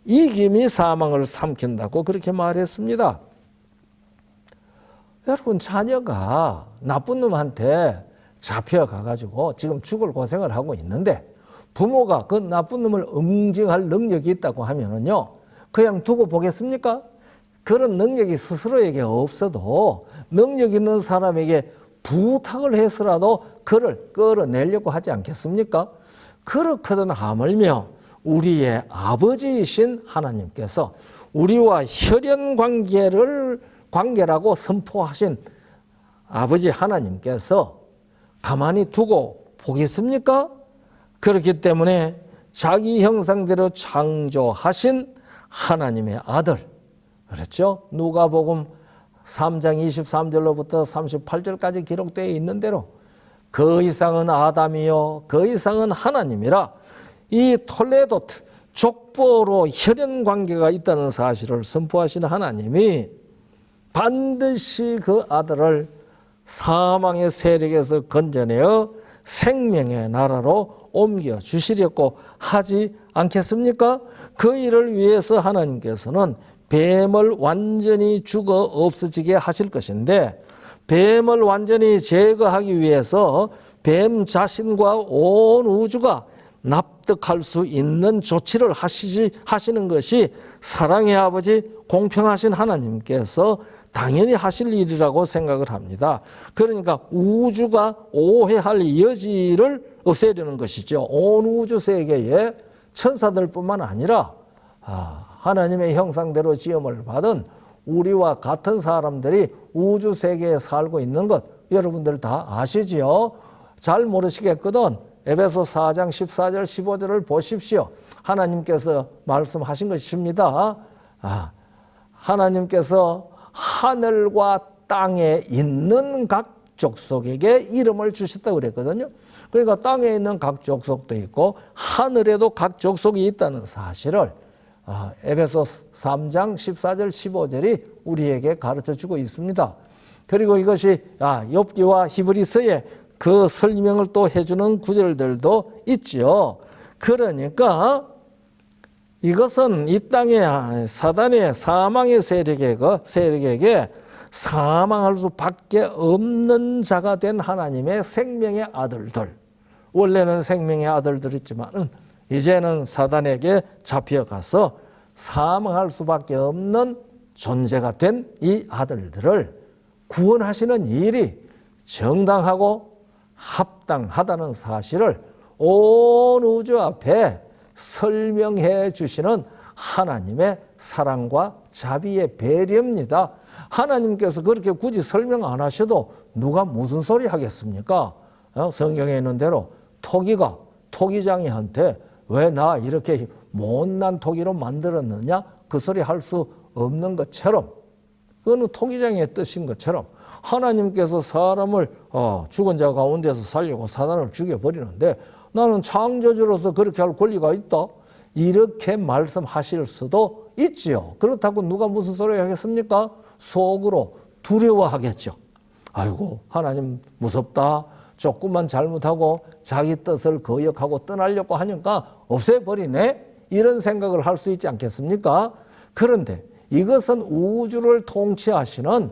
이김이 사망을 삼킨다고 그렇게 말했습니다. 여러분, 자녀가 나쁜 놈한테 잡혀가가지고 지금 죽을 고생을 하고 있는데 부모가 그 나쁜 놈을 응징할 능력이 있다고 하면은요, 그냥 두고 보겠습니까? 그런 능력이 스스로에게 없어도 능력 있는 사람에게 부탁을 해서라도 그를 끌어내려고 하지 않겠습니까? 그렇거든 하물며 우리의 아버지이신 하나님께서 우리와 혈연 관계라고 선포하신 아버지 하나님께서 가만히 두고 보겠습니까? 그렇기 때문에 자기 형상대로 창조하신 하나님의 아들, 그렇죠? 누가복음 3장 23절로부터 38절까지 기록되어 있는 대로 그 이상은 아담이요 그 이상은 하나님이라, 이 톨레도트 족보로 혈연 관계가 있다는 사실을 선포하시는 하나님이 반드시 그 아들을 사망의 세력에서 건져내어 생명의 나라로 옮겨주시려고 하지 않겠습니까? 그 일을 위해서 하나님께서는 뱀을 완전히 죽어 없어지게 하실 것인데, 뱀을 완전히 제거하기 위해서 뱀 자신과 온 우주가 납득할 수 있는 조치를 하시는 것이 사랑의 아버지 공평하신 하나님께서 당연히 하실 일이라고 생각을 합니다. 그러니까 우주가 오해할 여지를 없애려는 것이죠. 온 우주 세계에 천사들뿐만 아니라 하나님의 형상대로 지음을 받은 우리와 같은 사람들이 우주 세계에 살고 있는 것 여러분들 다 아시지요? 잘 모르시겠거든 에베소 4장 14절 15절을 보십시오. 하나님께서 말씀하신 것입니다. 하나님께서 하늘과 땅에 있는 각 족속에게 이름을 주셨다고 그랬거든요. 그러니까 땅에 있는 각 족속도 있고 하늘에도 각 족속이 있다는 사실을 에베소 3장 14절 15절이 우리에게 가르쳐주고 있습니다. 그리고 이것이 욥기와 히브리서에 그 설명을 또 해주는 구절들도 있죠. 그러니까 이것은 이 땅의 사단의 사망의 세력에게 사망할 수밖에 없는 자가 된 하나님의 생명의 아들들, 원래는 생명의 아들들이지만 이제는 사단에게 잡혀가서 사망할 수밖에 없는 존재가 된 이 아들들을 구원하시는 일이 정당하고 합당하다는 사실을 온 우주 앞에 설명해 주시는 하나님의 사랑과 자비의 배려입니다. 하나님께서 그렇게 굳이 설명 안 하셔도 누가 무슨 소리 하겠습니까? 성경에 있는 대로 토기가 토기장이한테 왜 나 이렇게 못난 토기로 만들었느냐? 그 소리 할 수 없는 것처럼, 그거는 토기장의 뜻인 것처럼 하나님께서 사람을 죽은 자 가운데서 살려고 사단을 죽여버리는데 나는 창조주로서 그렇게 할 권리가 있다? 이렇게 말씀하실 수도 있지요. 그렇다고 누가 무슨 소리 하겠습니까? 속으로 두려워하겠죠. 아이고, 하나님 무섭다. 조금만 잘못하고 자기 뜻을 거역하고 떠나려고 하니까 없애버리네? 이런 생각을 할 수 있지 않겠습니까? 그런데 이것은 우주를 통치하시는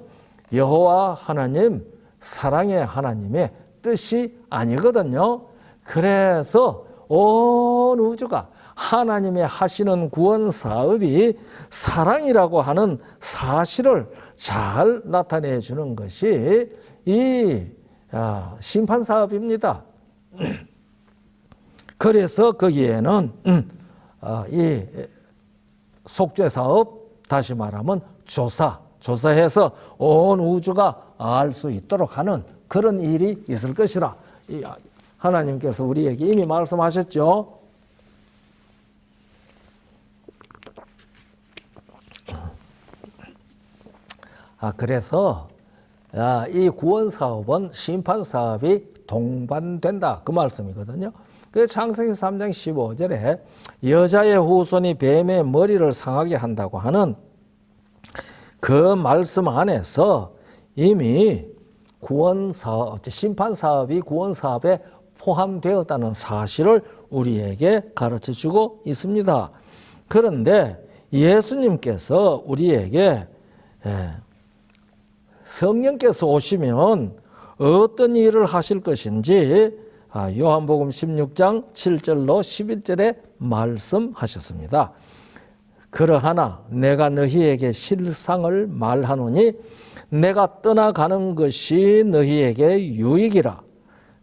여호와 하나님, 사랑의 하나님의 뜻이 아니거든요. 그래서 온 우주가 하나님의 하시는 구원 사업이 사랑이라고 하는 사실을 잘 나타내 주는 것이 이 심판 사업입니다. 그래서 거기에는 이 속죄 사업, 다시 말하면 조사해서 온 우주가 알 수 있도록 하는 그런 일이 있을 것이라 하나님께서 우리에게 이미 말씀하셨죠. 그래서 이 구원 사업은 심판 사업이 동반된다 그 말씀이거든요. 그 창세기 3장 15절에 여자의 후손이 뱀의 머리를 상하게 한다고 하는 그 말씀 안에서 이미 구원 사업, 심판 사업이 구원 사업에 포함되었다는 사실을 우리에게 가르쳐 주고 있습니다. 그런데 예수님께서 우리에게 성령께서 오시면 어떤 일을 하실 것인지 요한복음 16장 7절로 11절에 말씀하셨습니다. 그러하나 내가 너희에게 실상을 말하노니 내가 떠나가는 것이 너희에게 유익이라.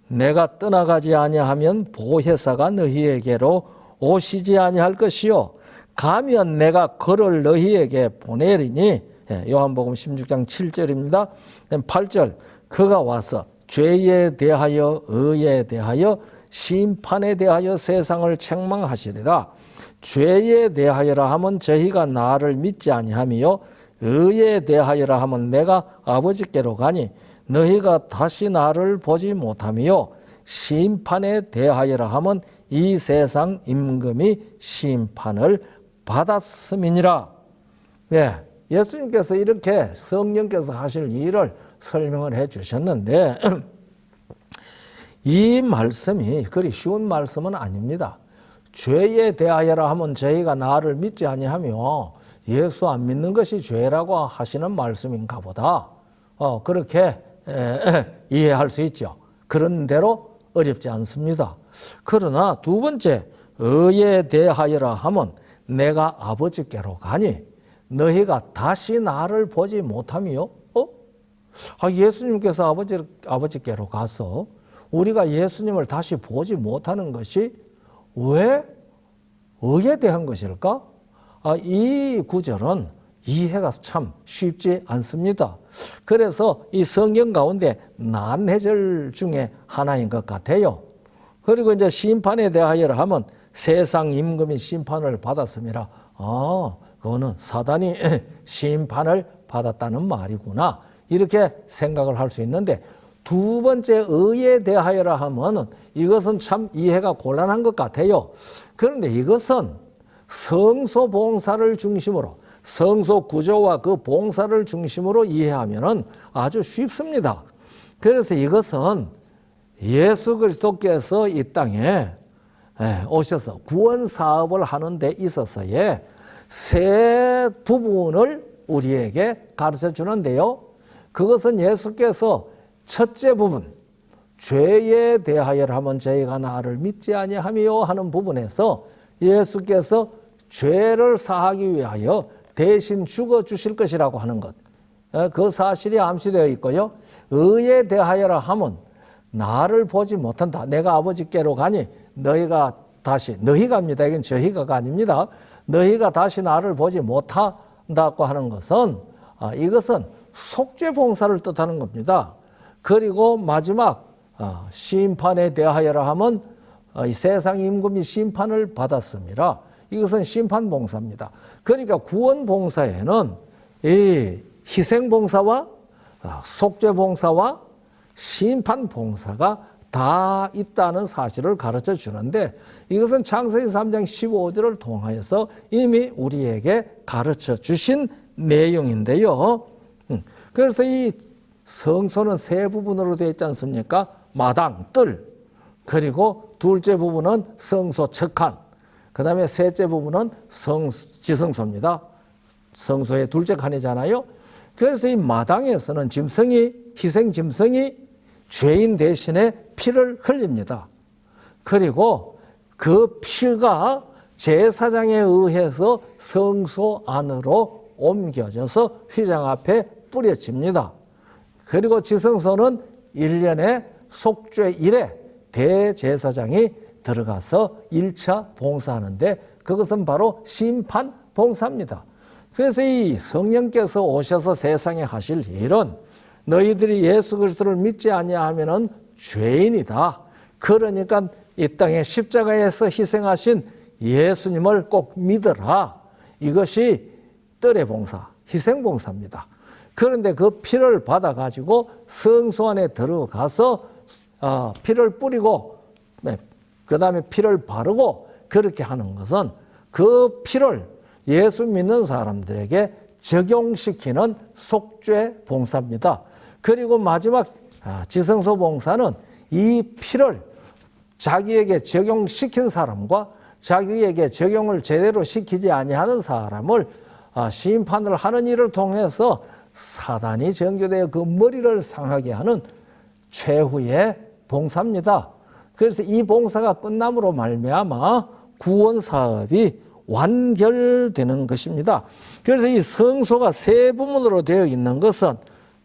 내가 떠나가지 아니하면 보혜사가 너희에게로 오시지 아니할 것이요 가면 내가 그를 너희에게 보내리니 요한복음 16장 7절입니다. 8절 그가 와서 죄에 대하여 의에 대하여 심판에 대하여 세상을 책망하시리라. 죄에 대하여라 하면 저희가 나를 믿지 아니하며 의에 대하여라 하면 내가 아버지께로 가니 너희가 다시 나를 보지 못하며 심판에 대하여라 하면 이 세상 임금이 심판을 받았음이니라. 예수님께서 이렇게 성령께서 하실 일을 설명을 해 주셨는데 이 말씀이 그리 쉬운 말씀은 아닙니다. 죄에 대하여라 하면 저희가 나를 믿지 아니하며 예수 안 믿는 것이 죄라고 하시는 말씀인가 보다. 그렇게 이해할 수 있죠. 그런 대로 어렵지 않습니다. 그러나 두 번째 의에 대하여라 하면 내가 아버지께로 가니 너희가 다시 나를 보지 못하며 예수님께서 아버지께로 가서 우리가 예수님을 다시 보지 못하는 것이 왜 의에 대한 것일까? 이 구절은 이해가 참 쉽지 않습니다. 그래서 이 성경 가운데 난해절 중에 하나인 것 같아요. 그리고 이제 심판에 대하여라 하면 세상 임금이 심판을 받았습니다. 그거는 사단이 심판을 받았다는 말이구나. 이렇게 생각을 할 수 있는데 두 번째 의에 대하여라 하면 이것은 참 이해가 곤란한 것 같아요. 그런데 이것은 성소 봉사를 중심으로 성소 구조와 그 봉사를 중심으로 이해하면 아주 쉽습니다. 그래서 이것은 예수 그리스도께서 이 땅에 오셔서 구원 사업을 하는 데 있어서의 세 부분을 우리에게 가르쳐 주는데요. 그것은 예수께서 첫째 부분, 죄에 대하여라 하면 저희가 나를 믿지 아니하며 하는 부분에서 예수께서 죄를 사하기 위하여 대신 죽어 주실 것이라고 하는 것, 그 사실이 암시되어 있고요. 의에 대하여라 하면 나를 보지 못한다. 내가 아버지께로 가니 너희가 다시, 너희가입니다. 이건 저희가가 아닙니다. 너희가 다시 나를 보지 못한다고 하는 것은 이것은 속죄 봉사를 뜻하는 겁니다. 그리고 마지막 심판에 대하여라 하면 이 세상 임금이 심판을 받았습니다. 이것은 심판 봉사입니다. 그러니까 구원 봉사에는 이 희생 봉사와 속죄 봉사와 심판 봉사가 다 있다는 사실을 가르쳐 주는데 이것은 창세기 3장 15절을 통하여서 이미 우리에게 가르쳐 주신 내용인데요. 그래서 이 성소는 세 부분으로 되어 있지 않습니까? 마당, 뜰, 그리고 둘째 부분은 성소 척한, 그 다음에 셋째 부분은 지성소입니다. 성소의 둘째 칸이잖아요. 그래서 이 마당에서는 희생 짐승이 죄인 대신에 피를 흘립니다. 그리고 그 피가 제사장에 의해서 성소 안으로 옮겨져서 휘장 앞에 뿌려집니다. 그리고 지성소는 1년에 속죄 1회 대제사장이 들어가서 1차 봉사하는데 그것은 바로 심판 봉사입니다. 그래서 이 성령께서 오셔서 세상에 하실 일은 너희들이 예수 그리스도를 믿지 아니하면은 죄인이다. 그러니까 이 땅에 십자가에서 희생하신 예수님을 꼭 믿어라. 이것이 뜰의 봉사, 희생 봉사입니다. 그런데 그 피를 받아가지고 성소 안에 들어가서 피를 뿌리고 그 다음에 피를 바르고 그렇게 하는 것은 그 피를 예수 믿는 사람들에게 적용시키는 속죄 봉사입니다. 그리고 마지막 지성소 봉사는 이 피를 자기에게 적용시킨 사람과 자기에게 적용을 제대로 시키지 아니하는 사람을 심판을 하는 일을 통해서 사단이 전교되어 그 머리를 상하게 하는 최후의 봉사입니다. 그래서 이 봉사가 끝남으로 말미암아 구원 사업이 완결되는 것입니다. 그래서 이 성소가 세 부분으로 되어 있는 것은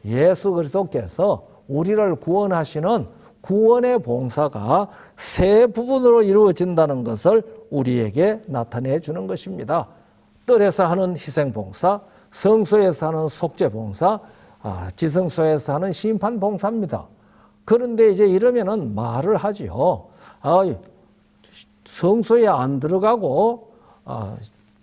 예수 그리스도께서 우리를 구원하시는 구원의 봉사가 세 부분으로 이루어진다는 것을 우리에게 나타내 주는 것입니다. 뜰에서 하는 희생봉사, 성소에서 하는 속죄봉사, 지성소에서 하는 심판봉사입니다. 그런데 이제 이러면은 말을 하지요. 성소에 안 들어가고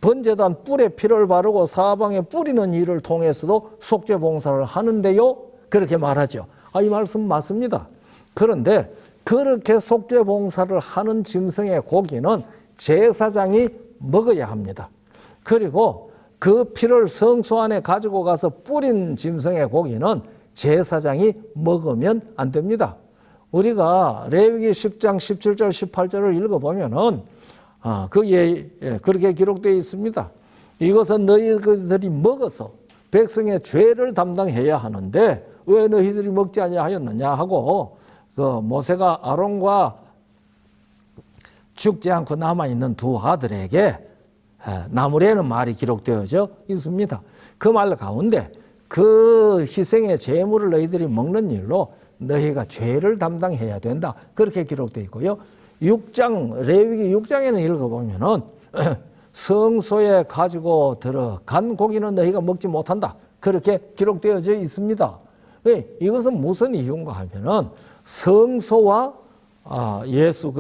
번제단 뿔에 피를 바르고 사방에 뿌리는 일을 통해서도 속죄봉사를 하는데요. 그렇게 말하죠. 이 말씀 맞습니다. 그런데 그렇게 속죄봉사를 하는 짐승의 고기는 제사장이 먹어야 합니다. 그리고 그 피를 성소 안에 가지고 가서 뿌린 짐승의 고기는 제사장이 먹으면 안 됩니다. 우리가 레위기 10장 17절 18절을 읽어보면은 거기에 그렇게 기록되어 있습니다. 이것은 너희들이 먹어서 백성의 죄를 담당해야 하는데 왜 너희들이 먹지 아니하였느냐 하고 그 모세가 아론과 죽지 않고 남아있는 두 아들에게 나무래는 말이 기록되어져 있습니다. 그 말 가운데 그 희생의 제물을 너희들이 먹는 일로 너희가 죄를 담당해야 된다. 그렇게 기록되어 있고요. 6장, 레위기 6장에는 읽어보면은 성소에 가지고 들어간 고기는 너희가 먹지 못한다. 그렇게 기록되어져 있습니다. 이것은 무슨 이유인가 하면은 성소와 예수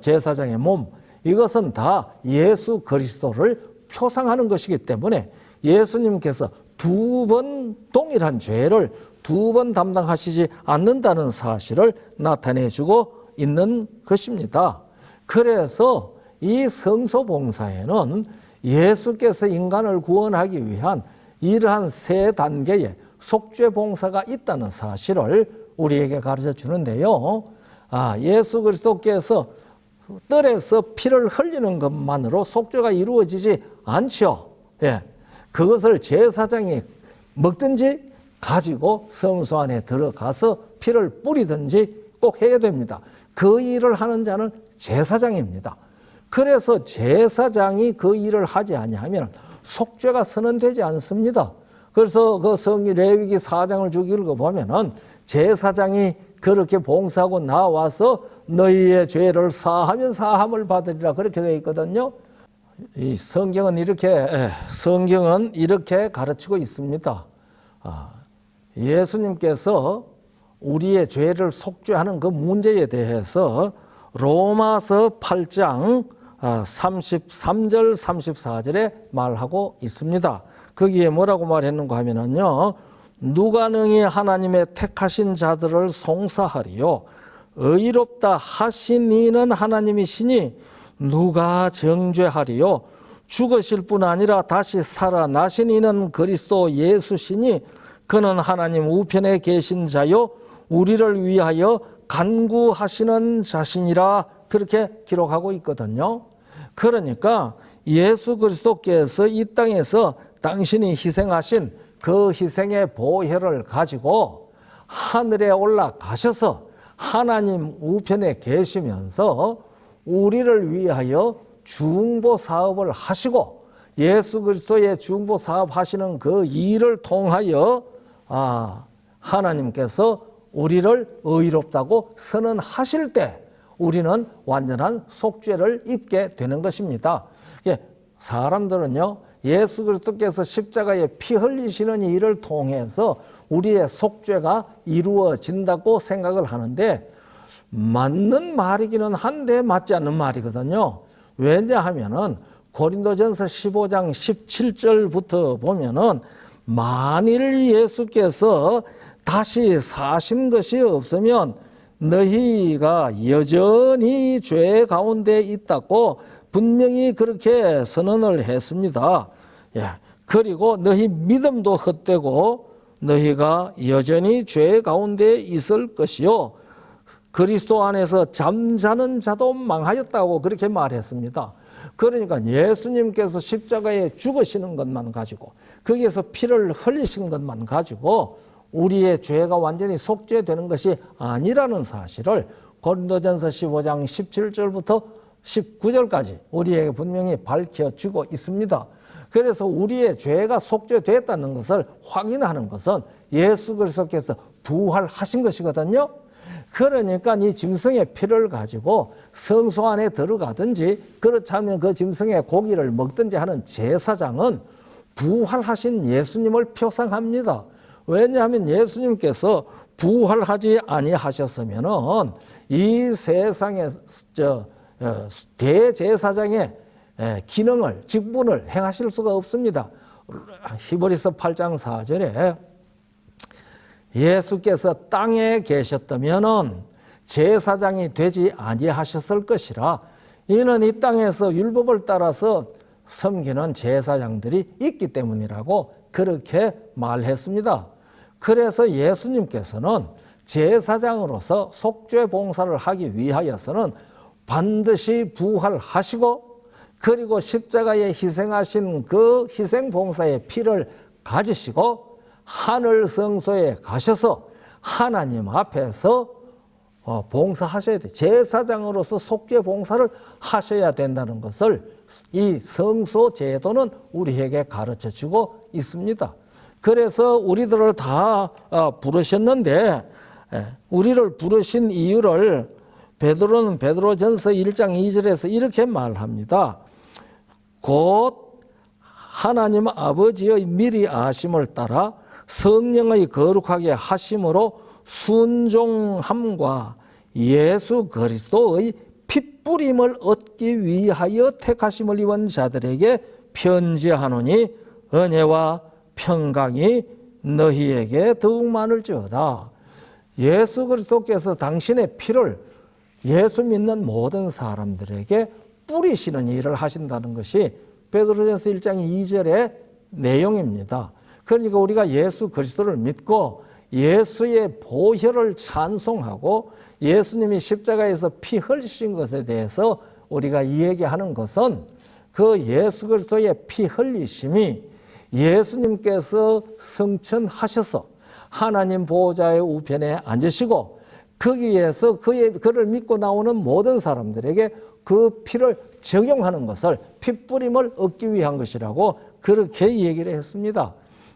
제사장의 몸, 이것은 다 예수 그리스도를 표상하는 것이기 때문에 예수님께서 두 번 동일한 죄를 두 번 담당하시지 않는다는 사실을 나타내주고 있는 것입니다. 그래서 이 성소 봉사에는 예수께서 인간을 구원하기 위한 이러한 세 단계의 속죄 봉사가 있다는 사실을 우리에게 가르쳐 주는데요. 예수 그리스도께서 뜰에서 피를 흘리는 것만으로 속죄가 이루어지지 않죠. 그것을 제사장이 먹든지 가지고 성소 안에 들어가서 피를 뿌리든지 꼭 해야 됩니다. 그 일을 하는 자는 제사장입니다. 그래서 제사장이 그 일을 하지 아니하면 속죄가 선언되지 않습니다. 그래서 그 레위기 4장을 쭉 읽어보면은 제사장이 그렇게 봉사하고 나와서 너희의 죄를 사하면 사함을 받으리라 그렇게 되어 있거든요. 이 성경은 이렇게 가르치고 있습니다. 예수님께서 우리의 죄를 속죄하는 그 문제에 대해서 로마서 8장 33절 34절에 말하고 있습니다. 거기에 뭐라고 말했는가 하면은요. 누가 능히 하나님의 택하신 자들을 송사하리요 의롭다 하신 이는 하나님이시니 누가 정죄하리요 죽으실 뿐 아니라 다시 살아나신 이는 그리스도 예수시니 그는 하나님 우편에 계신 자요 우리를 위하여 간구하시는 자신이라 그렇게 기록하고 있거든요. 그러니까 예수 그리스도께서 이 땅에서 당신이 희생하신 그 희생의 보혈을 가지고 하늘에 올라가셔서 하나님 우편에 계시면서 우리를 위하여 중보 사업을 하시고 예수 그리스도의 중보 사업 하시는 그 일을 통하여 하나님께서 우리를 의롭다고 선언하실 때 우리는 완전한 속죄를 입게 되는 것입니다. 사람들은요, 예수 그리스도께서 십자가에 피 흘리시는 일을 통해서 우리의 속죄가 이루어진다고 생각을 하는데 맞는 말이기는 한데 맞지 않는 말이거든요. 왜냐하면은 고린도전서 15장 17절부터 보면은 만일 예수께서 다시 사신 것이 없으면 너희가 여전히 죄 가운데 있다고 분명히 그렇게 선언을 했습니다. 예. 그리고 너희 믿음도 헛되고 너희가 여전히 죄 가운데 있을 것이요. 그리스도 안에서 잠자는 자도 망하였다고 그렇게 말했습니다. 그러니까 예수님께서 십자가에 죽으시는 것만 가지고 거기에서 피를 흘리신 것만 가지고 우리의 죄가 완전히 속죄되는 것이 아니라는 사실을 고린도전서 15장 17절부터 19절까지 우리에게 분명히 밝혀주고 있습니다. 그래서 우리의 죄가 속죄됐다는 것을 확인하는 것은 예수 그리스도께서 부활하신 것이거든요. 그러니까 이 짐승의 피를 가지고 성소 안에 들어가든지 그렇지 않으면 그 짐승의 고기를 먹든지 하는 제사장은 부활하신 예수님을 표상합니다. 왜냐하면 예수님께서 부활하지 아니하셨으면은 이 세상의 대제사장의 기능을 직분을 행하실 수가 없습니다. 히브리서 8장 4절에 예수께서 땅에 계셨다면은 제사장이 되지 아니하셨을 것이라. 이는 이 땅에서 율법을 따라서 섬기는 제사장들이 있기 때문이라고 그렇게 말했습니다. 그래서 예수님께서는 제사장으로서 속죄 봉사를 하기 위하여서는 반드시 부활하시고 그리고 십자가에 희생하신 그 희생 봉사의 피를 가지시고 하늘 성소에 가셔서 하나님 앞에서 봉사하셔야 돼. 제사장으로서 속죄 봉사를 하셔야 된다는 것을 이 성소 제도는 우리에게 가르쳐 주고 있습니다. 그래서 우리들을 다 부르셨는데 우리를 부르신 이유를 베드로는 베드로전서 1장 2절에서 이렇게 말합니다. 곧 하나님 아버지의 미리 아심을 따라 성령의 거룩하게 하심으로 순종함과 예수 그리스도의 핏뿌림을 얻기 위하여 택하심을 입은 자들에게 편지하노니 은혜와 평강이 너희에게 더욱 많을지어다. 예수 그리스도께서 당신의 피를 예수 믿는 모든 사람들에게 뿌리시는 일을 하신다는 것이 베드로전서 1장 2절의 내용입니다. 그러니까 우리가 예수 그리스도를 믿고 예수의 보혈을 찬송하고 예수님이 십자가에서 피 흘리신 것에 대해서 우리가 이야기하는 것은 그 예수 그리스도의 피 흘리심이 예수님께서 성천하셔서 하나님 보호자의 우편에 앉으시고 거기에서 그를 믿고 나오는 모든 사람들에게 그 피를 적용하는 것을 핏뿌림을 얻기 위한 것이라고 그렇게 얘기를 했습니다.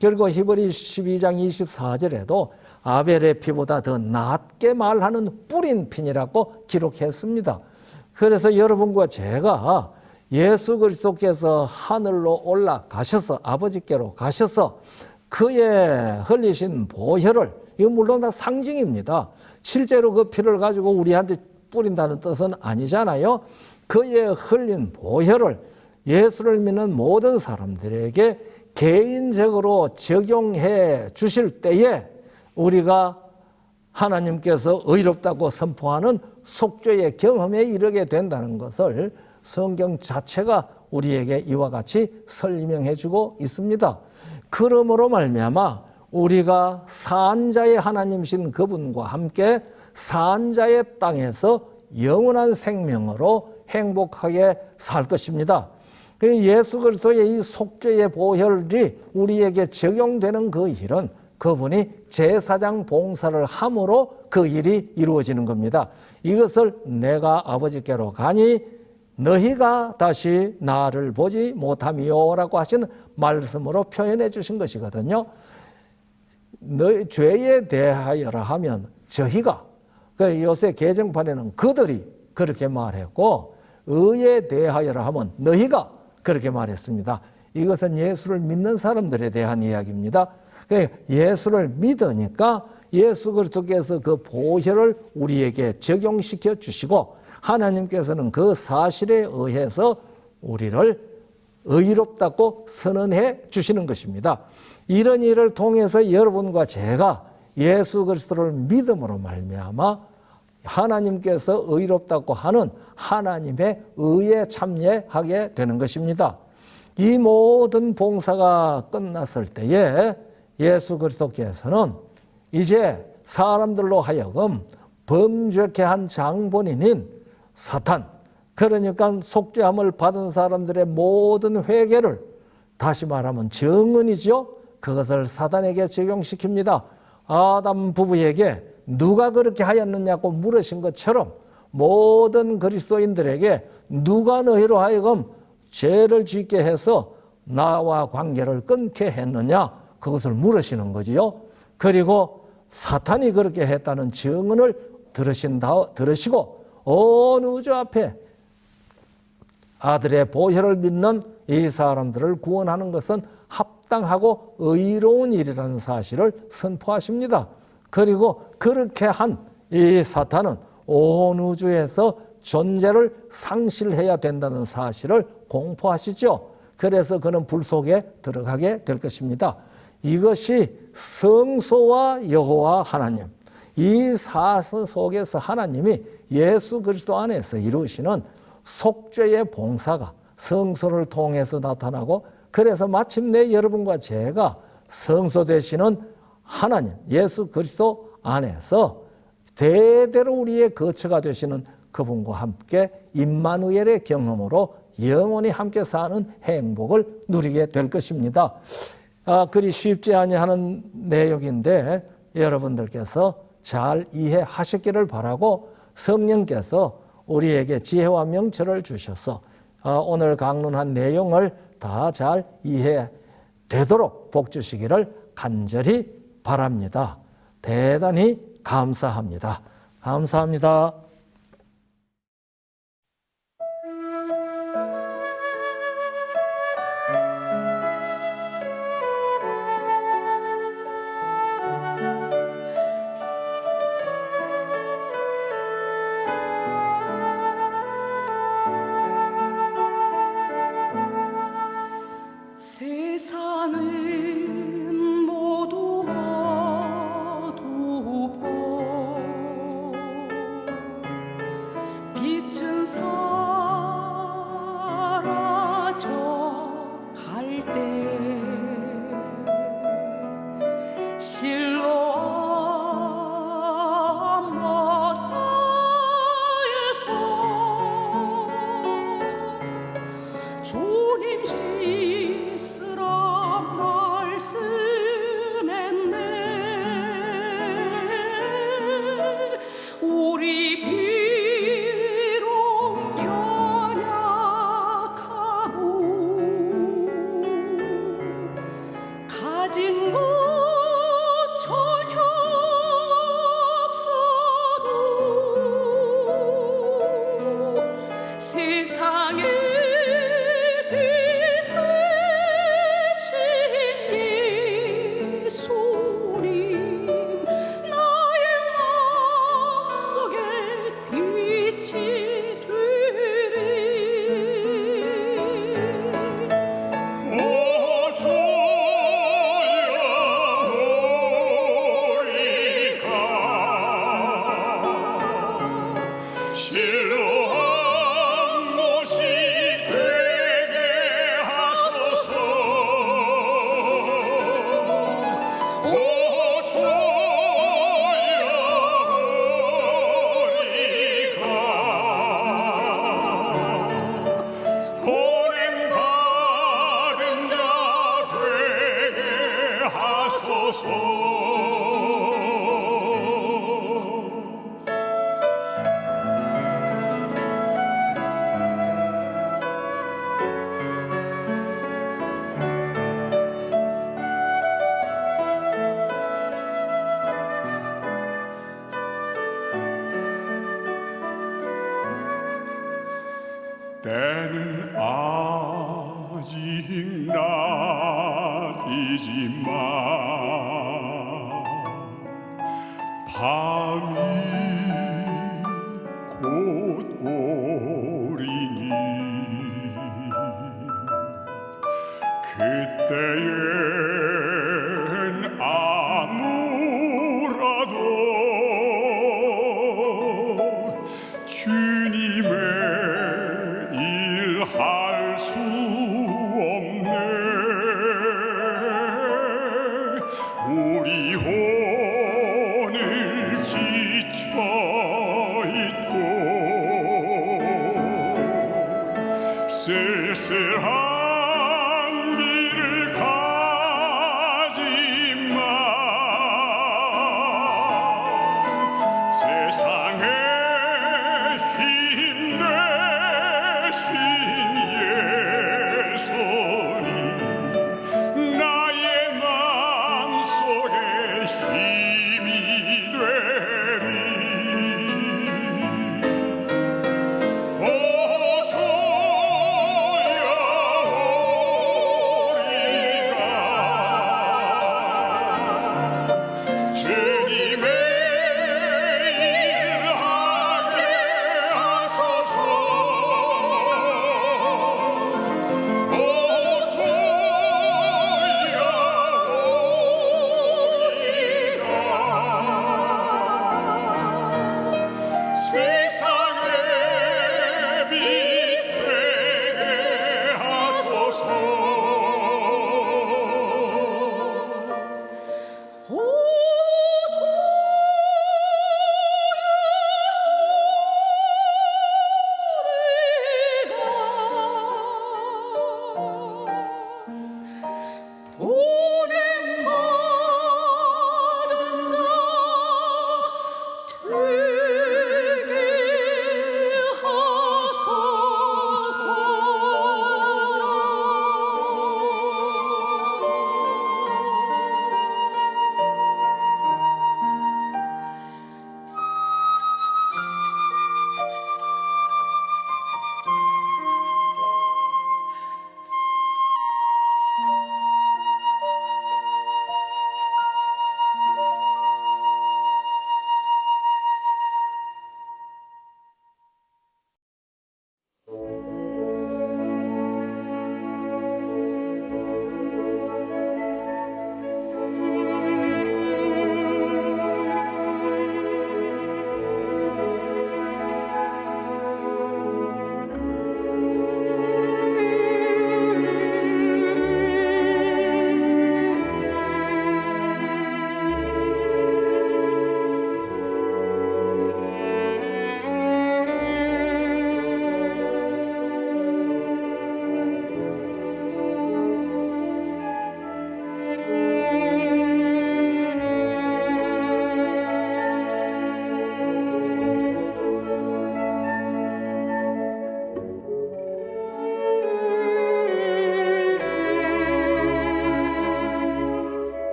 그리고 히브리 12장 24절에도 아벨의 피보다 더 낫게 말하는 뿌린 피니라고 기록했습니다. 그래서 여러분과 제가 예수 그리스도께서 하늘로 올라가셔서 아버지께로 가셔서 그의 흘리신 보혈을, 이건 물론 다 상징입니다. 실제로 그 피를 가지고 우리한테 뿌린다는 뜻은 아니잖아요. 그의 흘린 보혈을 예수를 믿는 모든 사람들에게 개인적으로 적용해 주실 때에 우리가 하나님께서 의롭다고 선포하는 속죄의 경험에 이르게 된다는 것을 성경 자체가 우리에게 이와 같이 설명해 주고 있습니다. 그러므로 말미암아 우리가 산자의 하나님이신 그분과 함께 산자의 땅에서 영원한 생명으로 행복하게 살 것입니다. 예수 그리스도의 이 속죄의 보혈이 우리에게 적용되는 그 일은 그분이 제사장 봉사를 함으로 그 일이 이루어지는 겁니다. 이것을 내가 아버지께로 가니 너희가 다시 나를 보지 못함이요라고 하시는 말씀으로 표현해 주신 것이거든요. 너희 죄에 대하여라 하면 저희가, 요새 개정판에는 그들이 그렇게 말했고, 의에 대하여라 하면 너희가 그렇게 말했습니다. 이것은 예수를 믿는 사람들에 대한 이야기입니다. 예수를 믿으니까 예수 그리스도께서 그 보혈을 우리에게 적용시켜 주시고 하나님께서는 그 사실에 의해서 우리를 의롭다고 선언해 주시는 것입니다. 이런 일을 통해서 여러분과 제가 예수 그리스도를 믿음으로 말미암아 하나님께서 의롭다고 하는 하나님의 의에 참여하게 되는 것입니다. 이 모든 봉사가 끝났을 때에 예수 그리스도께서는 이제 사람들로 하여금 범죄케 한 장본인인 사탄, 그러니까 속죄함을 받은 사람들의 모든 회개를, 다시 말하면 정은이죠, 그것을 사단에게 적용시킵니다. 아담 부부에게 누가 그렇게 하였느냐고 물으신 것처럼 모든 그리스도인들에게 누가 너희로 하여금 죄를 짓게 해서 나와 관계를 끊게 했느냐, 그것을 물으시는 거지요. 그리고 사탄이 그렇게 했다는 증언을 들으시고 온 우주 앞에 아들의 보혈을 믿는 이 사람들을 구원하는 것은 합당하고 의로운 일이라는 사실을 선포하십니다. 그리고 그렇게 한 이 사탄은 온 우주에서 존재를 상실해야 된다는 사실을 공포하시죠. 그래서 그는 불 속에 들어가게 될 것입니다. 이것이 성소와 여호와 하나님, 이 사선 속에서 하나님이 예수 그리스도 안에서 이루시는 속죄의 봉사가 성소를 통해서 나타나고, 그래서 마침내 여러분과 제가 성소 되시는 하나님 예수 그리스도 안에서 대대로 우리의 거처가 되시는 그분과 함께 임마누엘의 경험으로 영원히 함께 사는 행복을 누리게 될 것입니다. 그리 쉽지 아니하는 내용인데 여러분들께서 잘 이해하셨기를 바라고, 성령께서 우리에게 지혜와 명철을 주셔서 오늘 강론한 내용을 다 잘 이해되도록 복 주시기를 간절히 바랍니다. 대단히 감사합니다. 감사합니다. 세상은 모두 어두워 빛은 사라져 갈 때 실로암 못다에서 주님 씻으라 말씀했네. 우리 비록 연약하고 가진 것 전혀 없어도 세상에 빛 되신 예수님, 나의 마음속에 빛이 되리. 오 주여 우리가 실로암 못이 되게 하소서. 오 주여 우리가 보냄받은 자 되게 하소서. 때는 아직 낮이지만 그때엔 아무라도 주님의 일할 수 없네. 우리 오늘 지쳐 있고 쓸쓸한 길을 가지만 세상에 힘 대신 예수님 나의 마음속에 힘이 되리. 오 주여 우리가 주님의 일하게 하소서. 오 주여 우리가 세상에 빛 되게 하소서.